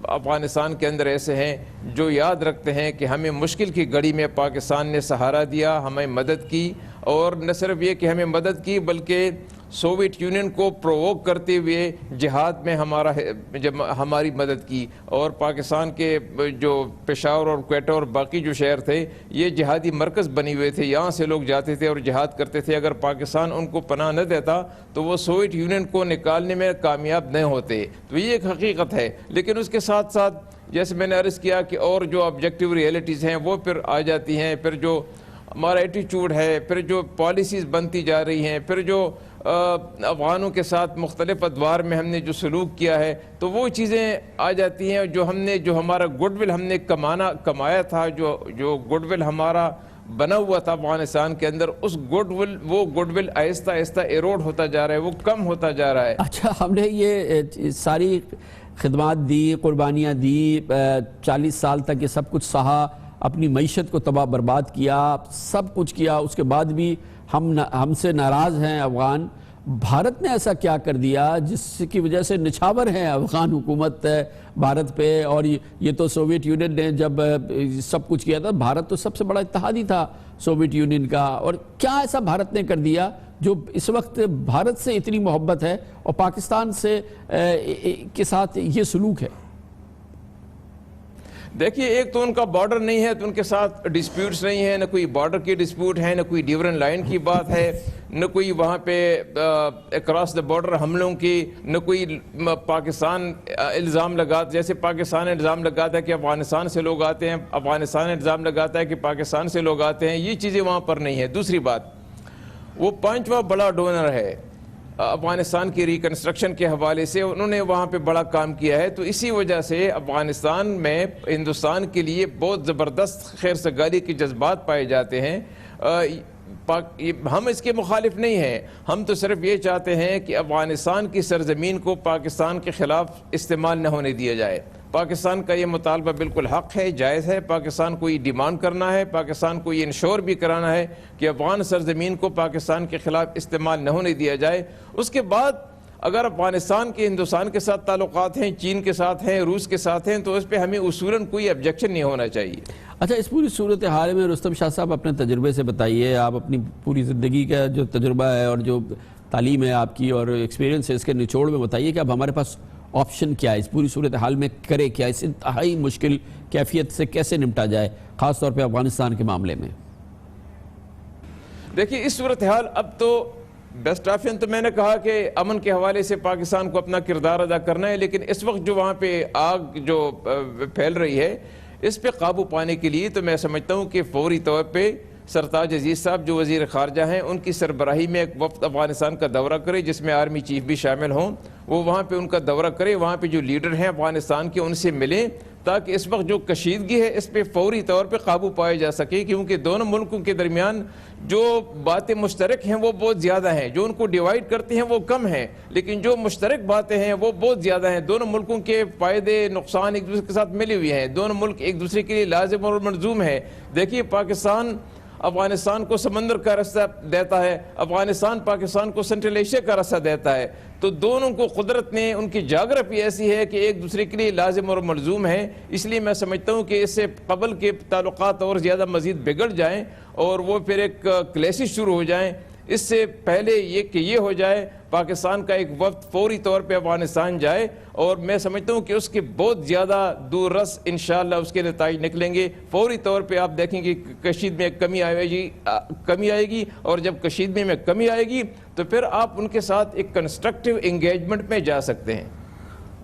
افغانستان کے اندر ایسے ہیں جو یاد رکھتے ہیں کہ ہمیں مشکل کی گھڑی میں پاکستان نے سہارا دیا، ہمیں مدد کی، اور نہ صرف یہ کہ ہمیں مدد کی بلکہ سوویت یونین کو پرووک کرتے ہوئے جہاد میں ہماری مدد کی، اور پاکستان کے جو پشاور اور کوئٹہ اور باقی جو شہر تھے یہ جہادی مرکز بنے ہوئے تھے، یہاں سے لوگ جاتے تھے اور جہاد کرتے تھے۔ اگر پاکستان ان کو پناہ نہ دیتا تو وہ سوویت یونین کو نکالنے میں کامیاب نہیں ہوتے، تو یہ ایک حقیقت ہے۔ لیکن اس کے ساتھ ساتھ جیسے میں نے عرض کیا کہ اور جو آبجیکٹیو ریئلٹیز ہیں وہ پھر آ جاتی ہیں، پھر جو ہمارا ایٹیچیوڈ ہے، پھر جو پالیسیز بنتی جا رہی ہیں، پھر جو افغانوں کے ساتھ مختلف ادوار میں ہم نے جو سلوک کیا ہے، تو وہ چیزیں آ جاتی ہیں جو ہمارا گڈ ول ہم نے کمایا تھا، جو گڈ ول ہمارا بنا ہوا تھا افغانستان کے اندر، اس گڈ ول آہستہ آہستہ ایروڈ ہوتا جا رہا ہے، وہ کم ہوتا جا رہا ہے۔ اچھا، ہم نے یہ ساری خدمات دی، قربانیاں دی، 40 سال تک یہ سب کچھ سہا، اپنی معیشت کو تباہ برباد کیا، سب کچھ کیا، اس کے بعد بھی ہم سے ناراض ہیں افغان۔ بھارت نے ایسا کیا کر دیا جس کی وجہ سے نچھاور ہے افغان حکومت بھارت پہ؟ اور یہ تو سوویت یونین نے جب سب کچھ کیا تھا، بھارت تو سب سے بڑا اتحادی تھا سوویت یونین کا، اور کیا ایسا بھارت نے کر دیا جو اس وقت بھارت سے اتنی محبت ہے اور پاکستان کے ساتھ یہ سلوک ہے؟ دیکھیے، ایک تو ان کا بارڈر نہیں ہے تو ان کے ساتھ ڈسپیوٹس نہیں ہیں، نہ کوئی بارڈر کی ڈسپیوٹ ہے، نہ کوئی ڈیورن لائن کی بات ہے، نہ کوئی وہاں پہ اکراس دا بارڈر حملوں کی، نہ کوئی پاکستان الزام لگاتا، جیسے پاکستان الزام لگاتا ہے کہ افغانستان سے لوگ آتے ہیں، افغانستان الزام لگاتا ہے کہ پاکستان سے لوگ آتے ہیں، یہ چیزیں وہاں پر نہیں ہیں۔ دوسری بات، وہ 5واں بڑا ڈونر ہے افغانستان کی ریکنسٹرکشن کے حوالے سے، انہوں نے وہاں پہ بڑا کام کیا ہے، تو اسی وجہ سے افغانستان میں ہندوستان کے لیے بہت زبردست خیر سگالی کے جذبات پائے جاتے ہیں۔ ہم اس کے مخالف نہیں ہیں، ہم تو صرف یہ چاہتے ہیں کہ افغانستان کی سرزمین کو پاکستان کے خلاف استعمال نہ ہونے دیا جائے۔ پاکستان کا یہ مطالبہ بالکل حق ہے، جائز ہے، پاکستان کو یہ ڈیمانڈ کرنا ہے، پاکستان کو یہ انشور بھی کرانا ہے کہ افغان سرزمین کو پاکستان کے خلاف استعمال نہ ہونے دیا جائے۔ اس کے بعد اگر افغانستان کے ہندوستان کے ساتھ تعلقات ہیں، چین کے ساتھ ہیں، روس کے ساتھ ہیں، تو اس پہ ہمیں اصولاً کوئی آبجیکشن نہیں ہونا چاہیے۔ اچھا، اس پوری صورتحال میں رستم شاہ صاحب اپنے تجربے سے بتائیے، آپ اپنی پوری زندگی کا جو تجربہ ہے اور جو تعلیم ہے آپ کی اور ایکسپیرینس ہے، اس کے نچوڑ میں بتائیے کہ اب ہمارے پاس آپشن کیا ہے، اس پوری صورتحال میں کرے کیا، اس انتہائی مشکل کیفیت سے کیسے نمٹا جائے، خاص طور پہ افغانستان کے معاملے میں؟ دیکھیے، اس صورتحال اب تو بیسٹ آپشن تو میں نے کہا کہ امن کے حوالے سے پاکستان کو اپنا کردار ادا کرنا ہے، لیکن اس وقت جو وہاں پہ آگ جو پھیل رہی ہے اس پہ قابو پانے کے لیے تو میں سمجھتا ہوں کہ فوری طور پہ سرتاج عزیز صاحب جو وزیر خارجہ ہیں، ان کی سربراہی میں ایک وفد افغانستان کا دورہ کرے جس میں آرمی چیف بھی شامل ہوں، وہ وہاں پہ ان کا دورہ کرے، وہاں پہ جو لیڈر ہیں افغانستان کے ان سے ملیں، تاکہ اس وقت جو کشیدگی ہے اس پہ فوری طور پہ قابو پایا جا سکے، کیونکہ دونوں ملکوں کے درمیان جو باتیں مشترک ہیں وہ بہت زیادہ ہیں، جو ان کو ڈیوائیڈ کرتی ہیں وہ کم ہیں، لیکن جو مشترک باتیں ہیں وہ بہت زیادہ ہیں۔ دونوں ملکوں کے فائدے نقصان ایک دوسرے کے ساتھ ملے ہوئے ہیں، دونوں ملک ایک دوسرے کے لیے لازم اور ملزوم ہیں۔ دیکھیے، پاکستان افغانستان کو سمندر کا راستہ دیتا ہے، افغانستان پاکستان کو سینٹرل ایشیا کا راستہ دیتا ہے، تو دونوں کو قدرت نے، ان کی جاگرفی ایسی ہے کہ ایک دوسرے کے لیے لازم اور ملزوم ہیں۔ اس لیے میں سمجھتا ہوں کہ اس سے قبل کے تعلقات اور زیادہ مزید بگڑ جائیں اور وہ پھر ایک کلیشز شروع ہو جائیں، اس سے پہلے یہ ہو جائے پاکستان کا ایک وفد فوری طور پہ افغانستان جائے، اور میں سمجھتا ہوں کہ اس کے بہت زیادہ دور رس انشاءاللہ اس کے نتائج نکلیں گے۔ فوری طور پہ آپ دیکھیں گے کشیدگی میں کمی آئے گی، اور جب کشیدگی میں کمی آئے گی تو پھر آپ ان کے ساتھ ایک کنسٹرکٹیو انگیجمنٹ میں جا سکتے ہیں۔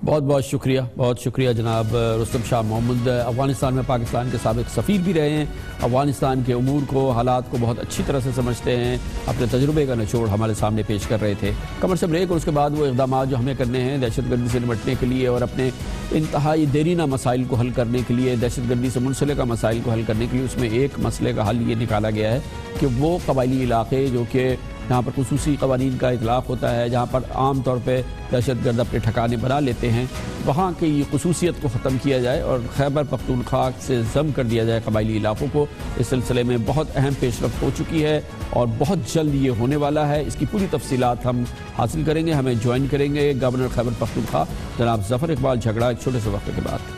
بہت بہت شکریہ جناب رستم شاہ محمد، افغانستان میں پاکستان کے سابق سفیر بھی رہے ہیں، افغانستان کے امور کو، حالات کو بہت اچھی طرح سے سمجھتے ہیں، اپنے تجربے کا نچوڑ ہمارے سامنے پیش کر رہے تھے۔ کمر سے بریک، اور اس کے بعد وہ اقدامات جو ہمیں کرنے ہیں دہشت گردی سے نمٹنے کے لیے اور اپنے انتہائی دیرینہ مسائل کو حل کرنے کے لیے، دہشت گردی سے منسلکہ مسائل کو حل کرنے کے لیے، اس میں ایک مسئلے کا حل یہ نکالا گیا ہے کہ وہ قبائلی علاقے جو کہ جہاں پر خصوصی قوانین کا اطلاق ہوتا ہے، جہاں پر عام طور پہ دہشت گرد اپنے ٹھکانے بنا لیتے ہیں، وہاں کی یہ خصوصیت کو ختم کیا جائے اور خیبر پختونخوا سے ضم کر دیا جائے قبائلی علاقوں کو۔ اس سلسلے میں بہت اہم پیش رفت ہو چکی ہے اور بہت جلد یہ ہونے والا ہے۔ اس کی پوری تفصیلات ہم حاصل کریں گے، ہمیں جوائن کریں گے گورنر خیبر پختونخوا جناب ظفر اقبال جھگڑا ایک چھوٹے سے وقفے کے بعد۔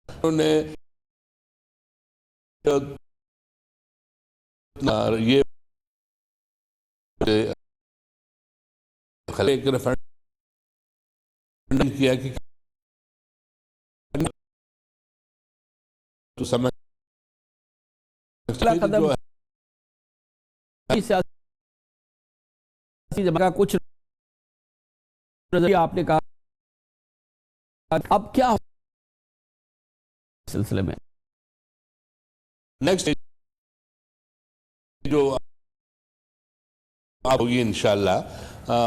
انہوں نے یہ کیا کہ کچھ آپ نے کہا اب کیا سلسلے میں نیکسٹ جو ہوگی انشاءاللہ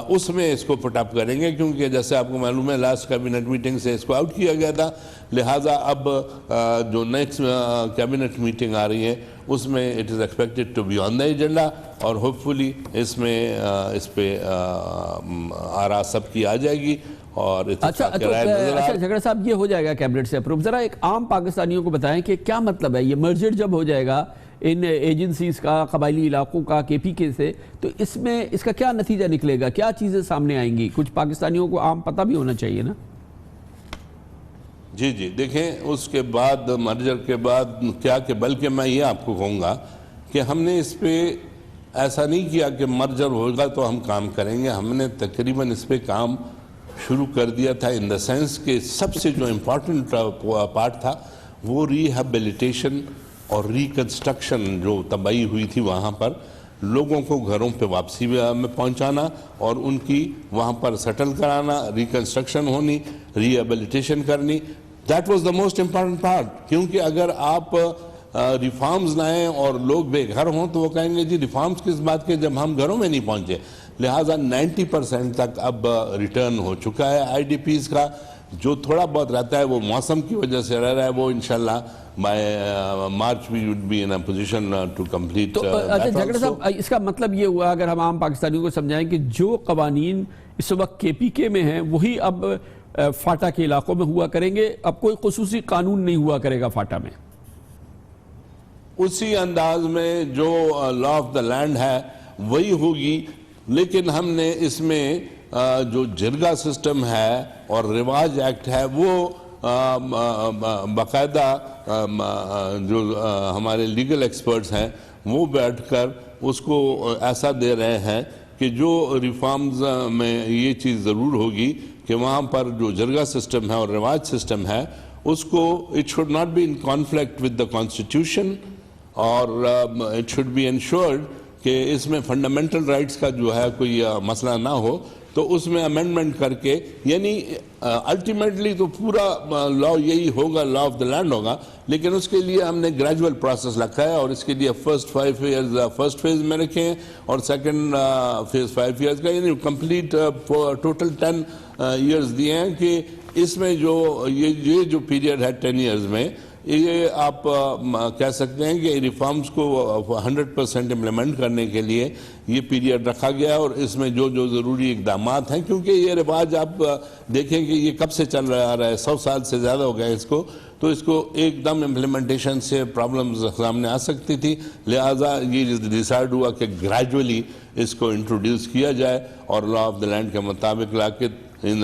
اس میں اس کو پٹ اپ کریں گے، کیونکہ جیسے آپ کو معلوم ہے لاسٹ کیبنٹ میٹنگ سے اس کو آؤٹ کیا گیا تھا، لہٰذا اب جو نیکسٹ کیبنٹ میٹنگ آ رہی ہے اس میں it is expected to be on the agenda اور ہوپ فلی اس میں اس پہ آراء سب کی آ جائے گی اور اچھا جھگڑا صاحب یہ ہو جائے گا کیبنٹ سے اپروو۔ ذرا ایک عام پاکستانیوں کو بتائیں کہ کیا مطلب ہے یہ مرجر جب ہو جائے گا ان ایجنسیز کا، قبائلی علاقوں کا، کے پی کے سے، تو اس میں اس کا کیا نتیجہ نکلے گا، کیا چیزیں سامنے آئیں گی؟ کچھ پاکستانیوں کو عام پتہ بھی ہونا چاہیے نا۔ جی دیکھیں اس کے بعد مرجر کے بعد کیا کہ بلکہ میں یہ آپ کو کہوں گا کہ ہم نے اس پہ ایسا نہیں کیا کہ مرجر ہوگا تو ہم کام کریں گے، ہم نے تقریباً اس پہ کام شروع کر دیا تھا ان دا سینس کہ سب سے جو امپورٹنٹ پارٹ تھا وہ ریہیبلیٹیشن اور ریکنسٹرکشن جو تباہی ہوئی تھی وہاں پر لوگوں کو گھروں پہ واپسی میں پہنچانا اور ان کی وہاں پر سیٹل کرانا، ریکنسٹرکشن ہونی، ریہیبلیٹیشن کرنی، that was the most important part. کیونکہ اگر آپ ریفارمز لائیں اور لوگ بے گھر ہوں تو وہ کہیں گے جی ریفارمز کس بات کے جب ہم گھروں میں نہیں پہنچے، لہٰذا 90% تک اب ریٹرن ہو چکا ہے آئی ڈی پیز کا۔ جو تھوڑا بہت رہتا ہے وہ موسم کی وجہ سے رہ رہا ہے، وہ انشاءاللہ by March we would be in a position to complete that also۔ جھگڑا صاحب اس کا مطلب یہ ہوا اگر ہم عام پاکستانیوں کو سمجھائیں کہ جو قوانین اس وقت کے پی کے میں ہیں وہی اب فاٹا کے علاقوں میں ہوا کریں گے، اب کوئی خصوصی قانون نہیں ہوا کرے گا فاٹا میں؟ اسی انداز میں جو لا آف دا لینڈ ہے وہی ہوگی، لیکن ہم نے اس میں جو جرگہ سسٹم ہے اور رواج ایکٹ ہے وہ باقاعدہ جو ہمارے لیگل ایکسپرٹس ہیں وہ بیٹھ کر اس کو ایسا دے رہے ہیں کہ جو ریفارمز میں یہ چیز ضرور ہوگی کہ وہاں پر جو جرگہ سسٹم ہے اور رواج سسٹم ہے اس کو it should not be in conflict with the constitution اور اٹ شوڈ بی انشورڈ کہ اس میں فنڈامنٹل رائٹس کا جو ہے کوئی مسئلہ نہ ہو، تو اس میں امینڈمنٹ کر کے یعنی الٹیمیٹلی تو پورا لا یہی ہوگا، لا آف دا لینڈ ہوگا، لیکن اس کے لیے ہم نے گریجول پروسیس رکھا ہے اور اس کے لیے فرسٹ 5 ایئرز فرسٹ فیز میں رکھے ہیں اور سیکنڈ فیز 5 ایئرز کا، یعنی کمپلیٹ ٹوٹل 10 ایئرز دیے ہیں کہ اس میں جو یہ جو پیریڈ ہے 10 ایئرز میں یہ آپ کہہ سکتے ہیں کہ ریفارمز کو 100% امپلیمنٹ کرنے کے لیے یہ پیریڈ رکھا گیا اور اس میں جو ضروری اقدامات ہیں، کیونکہ یہ رواج آپ دیکھیں کہ یہ کب سے چل رہا ہے 100 سال سے زیادہ ہو گیا اس کو، تو اس کو ایک دم امپلیمنٹیشن سے پرابلمز سامنے آ سکتی تھی، لہٰذا یہ ڈیسائیڈ ہوا کہ گریجولی اس کو انٹروڈیوس کیا جائے اور لا آف دا لینڈ کے مطابق لا کے ان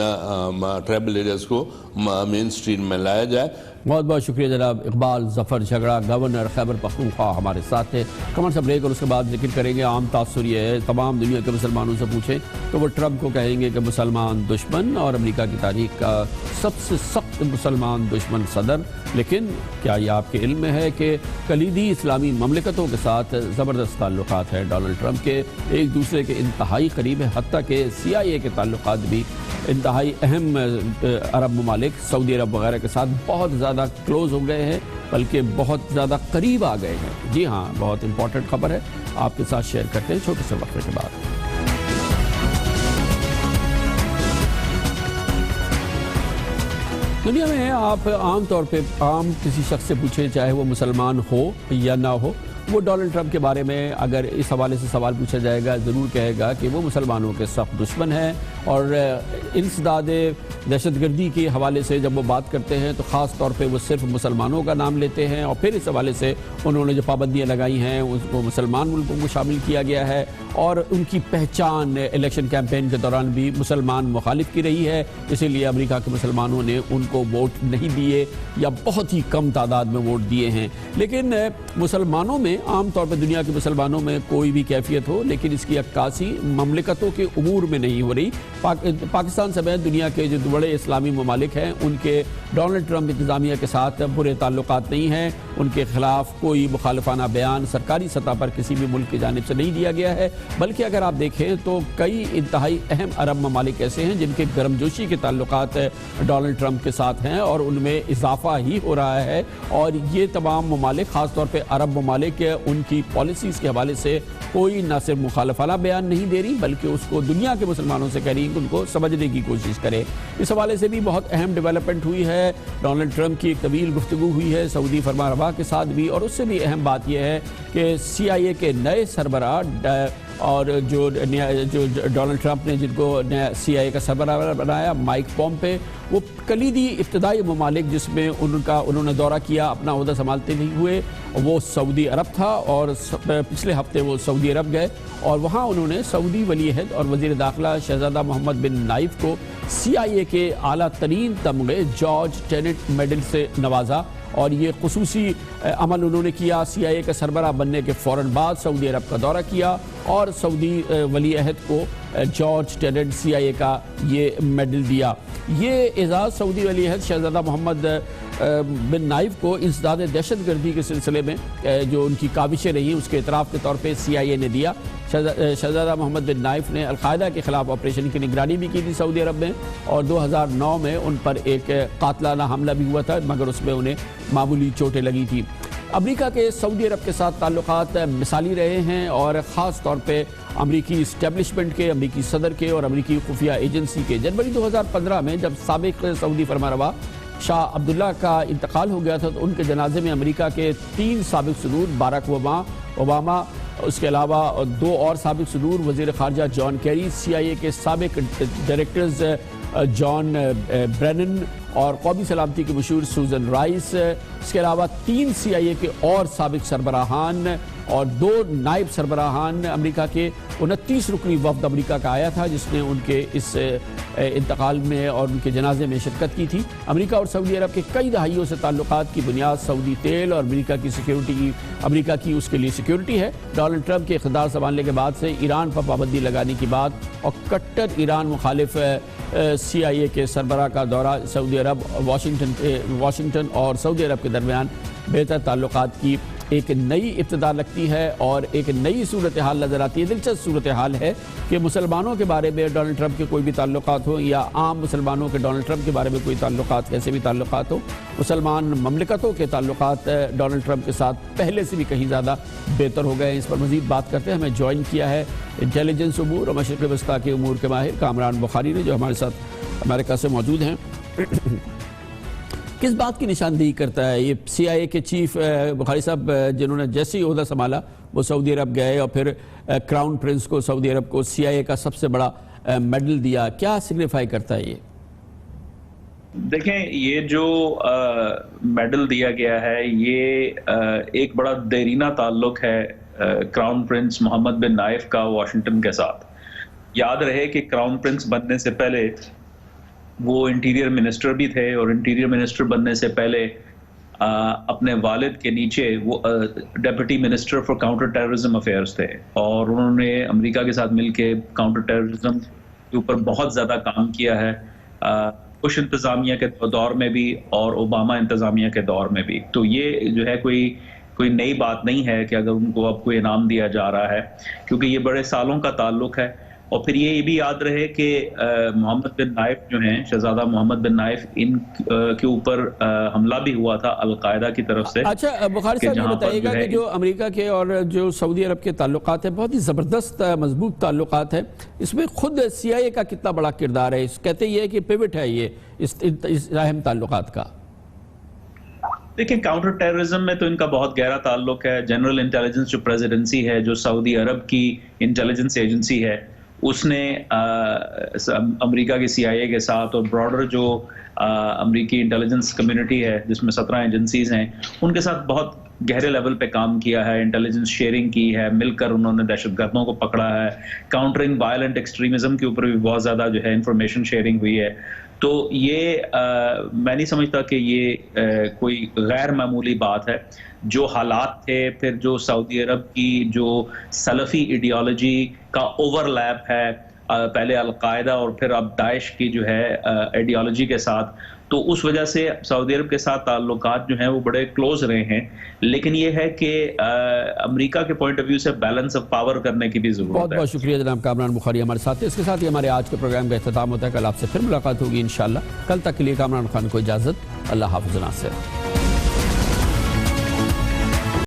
ٹرائبل ایریاز کو مین اسٹریم میں لایا جائے۔ بہت بہت شکریہ جناب اقبال ظفر جھگڑا، گورنر خیبر پختونخوا ہمارے ساتھ تھے۔ کمر سے بریک اور اس کے بعد ذکر کریں گے عام تاثر یہ ہے، تمام دنیا کے مسلمانوں سے پوچھیں تو وہ ٹرمپ کو کہیں گے کہ مسلمان دشمن اور امریکہ کی تاریخ کا سب سے سخت مسلمان دشمن صدر، لیکن کیا یہ آپ کے علم میں ہے کہ کلیدی اسلامی مملکتوں کے ساتھ زبردست تعلقات ہیں ڈونلڈ ٹرمپ کے، ایک دوسرے کے انتہائی قریب ہے، حتیٰ کہ CIA کے تعلقات بھی انتہائی اہم عرب ممالک سعودی عرب وغیرہ کے ساتھ بہت زیادہ کلوز ہو گئے ہیں، بلکہ بہت زیادہ قریب آ گئے ہیں۔ جی ہاں، بہت امپورٹنٹ خبر ہے، آپ کے ساتھ شیئر کرتے ہیں چھوٹے سے وقفے کے بعد۔ دنیا میں آپ عام طور پہ عام کسی شخص سے پوچھیں چاہے وہ مسلمان ہو یا نہ ہو، وہ ڈونلڈ ٹرمپ کے بارے میں اگر اس حوالے سے سوال پوچھا جائے گا ضرور کہے گا کہ وہ مسلمانوں کے سخت دشمن ہیں، اور انسداد دہشت گردی کے حوالے سے جب وہ بات کرتے ہیں تو خاص طور پہ وہ صرف مسلمانوں کا نام لیتے ہیں، اور پھر اس حوالے سے انہوں نے جو پابندیاں لگائی ہیں اس کو مسلمان ملکوں کو شامل کیا گیا ہے، اور ان کی پہچان الیکشن کیمپین کے دوران بھی مسلمان مخالف کی رہی ہے، اسی لیے امریکہ کے مسلمانوں نے ان کو ووٹ نہیں دیے یا بہت ہی کم تعداد میں ووٹ دیے ہیں۔ لیکن مسلمانوں میں عام طور پہ دنیا کے مسلمانوں میں کوئی بھی کیفیت ہو، لیکن اس کی عکاسی مملکتوں کے امور میں نہیں ہو رہی۔ پاکستان سمیت دنیا کے جو بڑے اسلامی ممالک ہیں ان کے ڈونلڈ ٹرمپ انتظامیہ کے ساتھ برے تعلقات نہیں ہیں، ان کے خلاف کوئی مخالفانہ بیان سرکاری سطح پر کسی بھی ملک کی جانب سے نہیں دیا گیا ہے، بلکہ اگر آپ دیکھیں تو کئی انتہائی اہم عرب ممالک ایسے ہیں جن کے گرم جوشی کے تعلقات ڈونلڈ ٹرمپ کے ساتھ ہیں اور ان میں اضافہ ہی ہو رہا ہے، اور یہ تمام ممالک خاص طور پہ عرب ممالک ان کی پالیسیز کے حوالے سے کوئی نہ صرف مخالفانہ بیان نہیں دے رہی بلکہ اس کو دنیا کے مسلمانوں سے کہہ رہی کہ ان کو سمجھنے کی کوشش کرے۔ اس حوالے سے بھی بہت اہم ڈیولپمنٹ ہوئی ہے، ڈونلڈ ٹرمپ کی ایک طویل گفتگو ہوئی ہے سعودی فرمانروا کے ساتھ بھی، اور اس سے بھی اہم بات یہ ہے کہ CIA کے نئے سربراہ اور جو ڈونلڈ ٹرمپ نے جن کو CIA کا سربراہ بنایا مائک پومپے، وہ کلیدی ابتدائی ممالک جس میں انہوں نے دورہ کیا اپنا عہدہ سنبھالتے ہوئے وہ سعودی عرب تھا، اور پچھلے ہفتے وہ سعودی عرب گئے اور وہاں انہوں نے سعودی ولی عہد اور وزیر داخلہ شہزادہ محمد بن نائف کو CIA کے اعلیٰ ترین تمغے جارج ٹینٹ میڈل سے نوازا، اور یہ خصوصی عمل انہوں نے کیا CIA کا سربراہ بننے کے فوراً بعد سعودی عرب کا دورہ کیا اور سعودی ولی عہد کو جارج ٹینٹ CIA کا یہ میڈل دیا۔ یہ اعزاز سعودی ولی عہد شہزادہ محمد بن نائف کو انسداد دہشت گردی کے سلسلے میں جو ان کی کاوشیں رہی اس کے اعتراف کے طور پہ CIA نے دیا۔ شہزادہ محمد بن نائف نے القاعدہ کے خلاف آپریشن کی نگرانی بھی کی تھی سعودی عرب میں، اور 2009 میں ان پر ایک قاتلانہ حملہ بھی ہوا تھا مگر اس میں انہیں معمولی چوٹیں لگی تھی۔ امریکہ کے سعودی عرب کے ساتھ تعلقات مثالی رہے ہیں، اور خاص طور پہ امریکی اسٹیبلشمنٹ کے، امریکی صدر کے اور امریکی خفیہ ایجنسی کے۔ جنوری 2015 میں جب سابق سعودی فرمانروا شاہ عبداللہ کا انتقال ہو گیا تھا تو ان کے جنازے میں امریکہ کے 3 سابق صدور باراک اوباما، اس کے علاوہ 2 اور سابق صدور وزیر خارجہ جان کیری، CIA کے سابق ڈائریکٹرز جان برینن اور قومی سلامتی کے مشہور سوزن رائس، اس کے علاوہ 3 CIA کے اور سابق سربراہان اور 2 نائب سربراہان امریکہ کے 29 رکنی وفد امریکہ کا آیا تھا جس نے ان کے اس انتقال میں اور ان کے جنازے میں شرکت کی تھی۔ امریکہ اور سعودی عرب کے کئی دہائیوں سے تعلقات کی بنیاد سعودی تیل اور امریکہ کی اس کے لیے سیکیورٹی ہے۔ ڈونلڈ ٹرمپ کے اقتدار سنبھالنے کے بعد سے ایران پر پابندی لگانے کی بات اور کٹر ایران مخالف CIA کے سربراہ کا دورہ سعودی عرب، واشنگٹن اور سعودی عرب کے درمیان بہتر تعلقات کی ایک نئی ابتدا لگتی ہے اور ایک نئی صورتحال نظر آتی ہے۔ دلچسپ صورتحال ہے کہ مسلمانوں کے بارے میں ڈونلڈ ٹرمپ کے کوئی بھی تعلقات ہوں یا عام مسلمانوں کے ڈونلڈ ٹرمپ کے بارے میں کوئی تعلقات، کیسے بھی تعلقات ہوں، مسلمان مملکتوں کے تعلقات ڈونلڈ ٹرمپ کے ساتھ پہلے سے بھی کہیں زیادہ بہتر ہو گئے ہیں۔ اس پر مزید بات کرتے ہیں، ہمیں جوائن کیا ہے انٹیلیجنس امور اور مشرق وسطیٰ کے امور کے ماہر کامران بخاری نے، جو ہمارے ساتھ امریکہ سے موجود ہیں۔ کس بات کی نشاندہی کرتا ہے یہ CIA کے چیف بخاری صاحب جنہوں نے جیسے ہی عہدہ سنبھالا وہ سعودی عرب گئے اور پھر کراؤن پرنس کو سعودی عرب کو CIA کا سب سے بڑا میڈل دیا، کیا سگنیفائی کرتا ہے یہ؟ دیکھیں، یہ جو میڈل دیا گیا ہے یہ ایک بڑا دیرینہ تعلق ہے کراؤن پرنس محمد بن نائف کا واشنگٹن کے ساتھ۔ یاد رہے کہ کراؤن پرنس بننے سے پہلے وہ انٹیریئر منسٹر بھی تھے، اور انٹیریئر منسٹر بننے سے پہلے اپنے والد کے نیچے وہ deputy minister for counter terrorism affairs تھے، اور انہوں نے امریکہ کے ساتھ مل کے کاؤنٹر ٹیررزم کے اوپر بہت زیادہ کام کیا ہے، بش انتظامیہ کے دور میں بھی اور اوباما انتظامیہ کے دور میں بھی۔ تو یہ جو ہے کوئی نئی بات نہیں ہے کہ اگر ان کو اب کوئی انعام دیا جا رہا ہے، کیونکہ یہ بڑے سالوں کا تعلق ہے۔ اور پھر یہ بھی یاد رہے کہ محمد بن نائف جو ہیں، شہزادہ محمد بن نائف، ان کے اوپر حملہ بھی ہوا تھا القاعدہ کی طرف سے. اچھا بخاری صاحب یہ بتائیے گا کہ جو امریکہ کے اور جو سعودی عرب کے تعلقات ہیں بہت ہی زبردست مضبوط تعلقات ہیں، اس میں خود CIA کا کتنا بڑا کردار ہے؟ کہتے یہ ہے کہ پیوٹ ہے یہ اس اہم تعلقات کا. دیکھیں کاؤنٹر ٹیررزم میں تو ان کا بہت گہرا تعلق ہے. جنرل انٹیلیجنس جو پریزیڈنسی ہے، جو سعودی عرب کی انٹیلیجنس ایجنسی ہے، اس نے امریکہ کی CIA کے ساتھ اور براڈر جو امریکی انٹیلیجنس کمیونٹی ہے جس میں 17 ایجنسیز ہیں، ان کے ساتھ بہت گہرے لیول پہ کام کیا ہے، انٹیلیجنس شیئرنگ کی ہے، مل کر انہوں نے دہشت گردوں کو پکڑا ہے. کاؤنٹرنگ وائلنٹ ایکسٹریمزم کے اوپر بھی بہت زیادہ جو ہے انفارمیشن شیئرنگ ہوئی ہے. تو یہ میں نہیں سمجھتا کہ یہ کوئی غیر معمولی بات ہے. جو حالات تھے، پھر جو سعودی عرب کی جو سلفی ایڈیالوجی کا اوور لیپ ہے، پہلے القاعدہ اور پھر اب داعش کی جو ہے ایڈیالوجی کے ساتھ، تو اس وجہ سے سعودی عرب کے ساتھ تعلقات جو ہیں وہ بڑے کلوز رہے ہیں. لیکن یہ ہے کہ امریکہ کے پوائنٹ آف ویو سے بیلنس آف پاور کرنے کی بھی ضرورت ہے. بہت بہت شکریہ جناب کامران بخاری ہمارے ساتھ ہیں. اس کے ساتھ ہی ہمارے آج کے پروگرام کا اختتام ہوتا ہے. کل آپ سے پھر ملاقات ہوگی انشاءاللہ. کل تک کے لیے کامران خان کو اجازت. اللہ حافظ ناصر.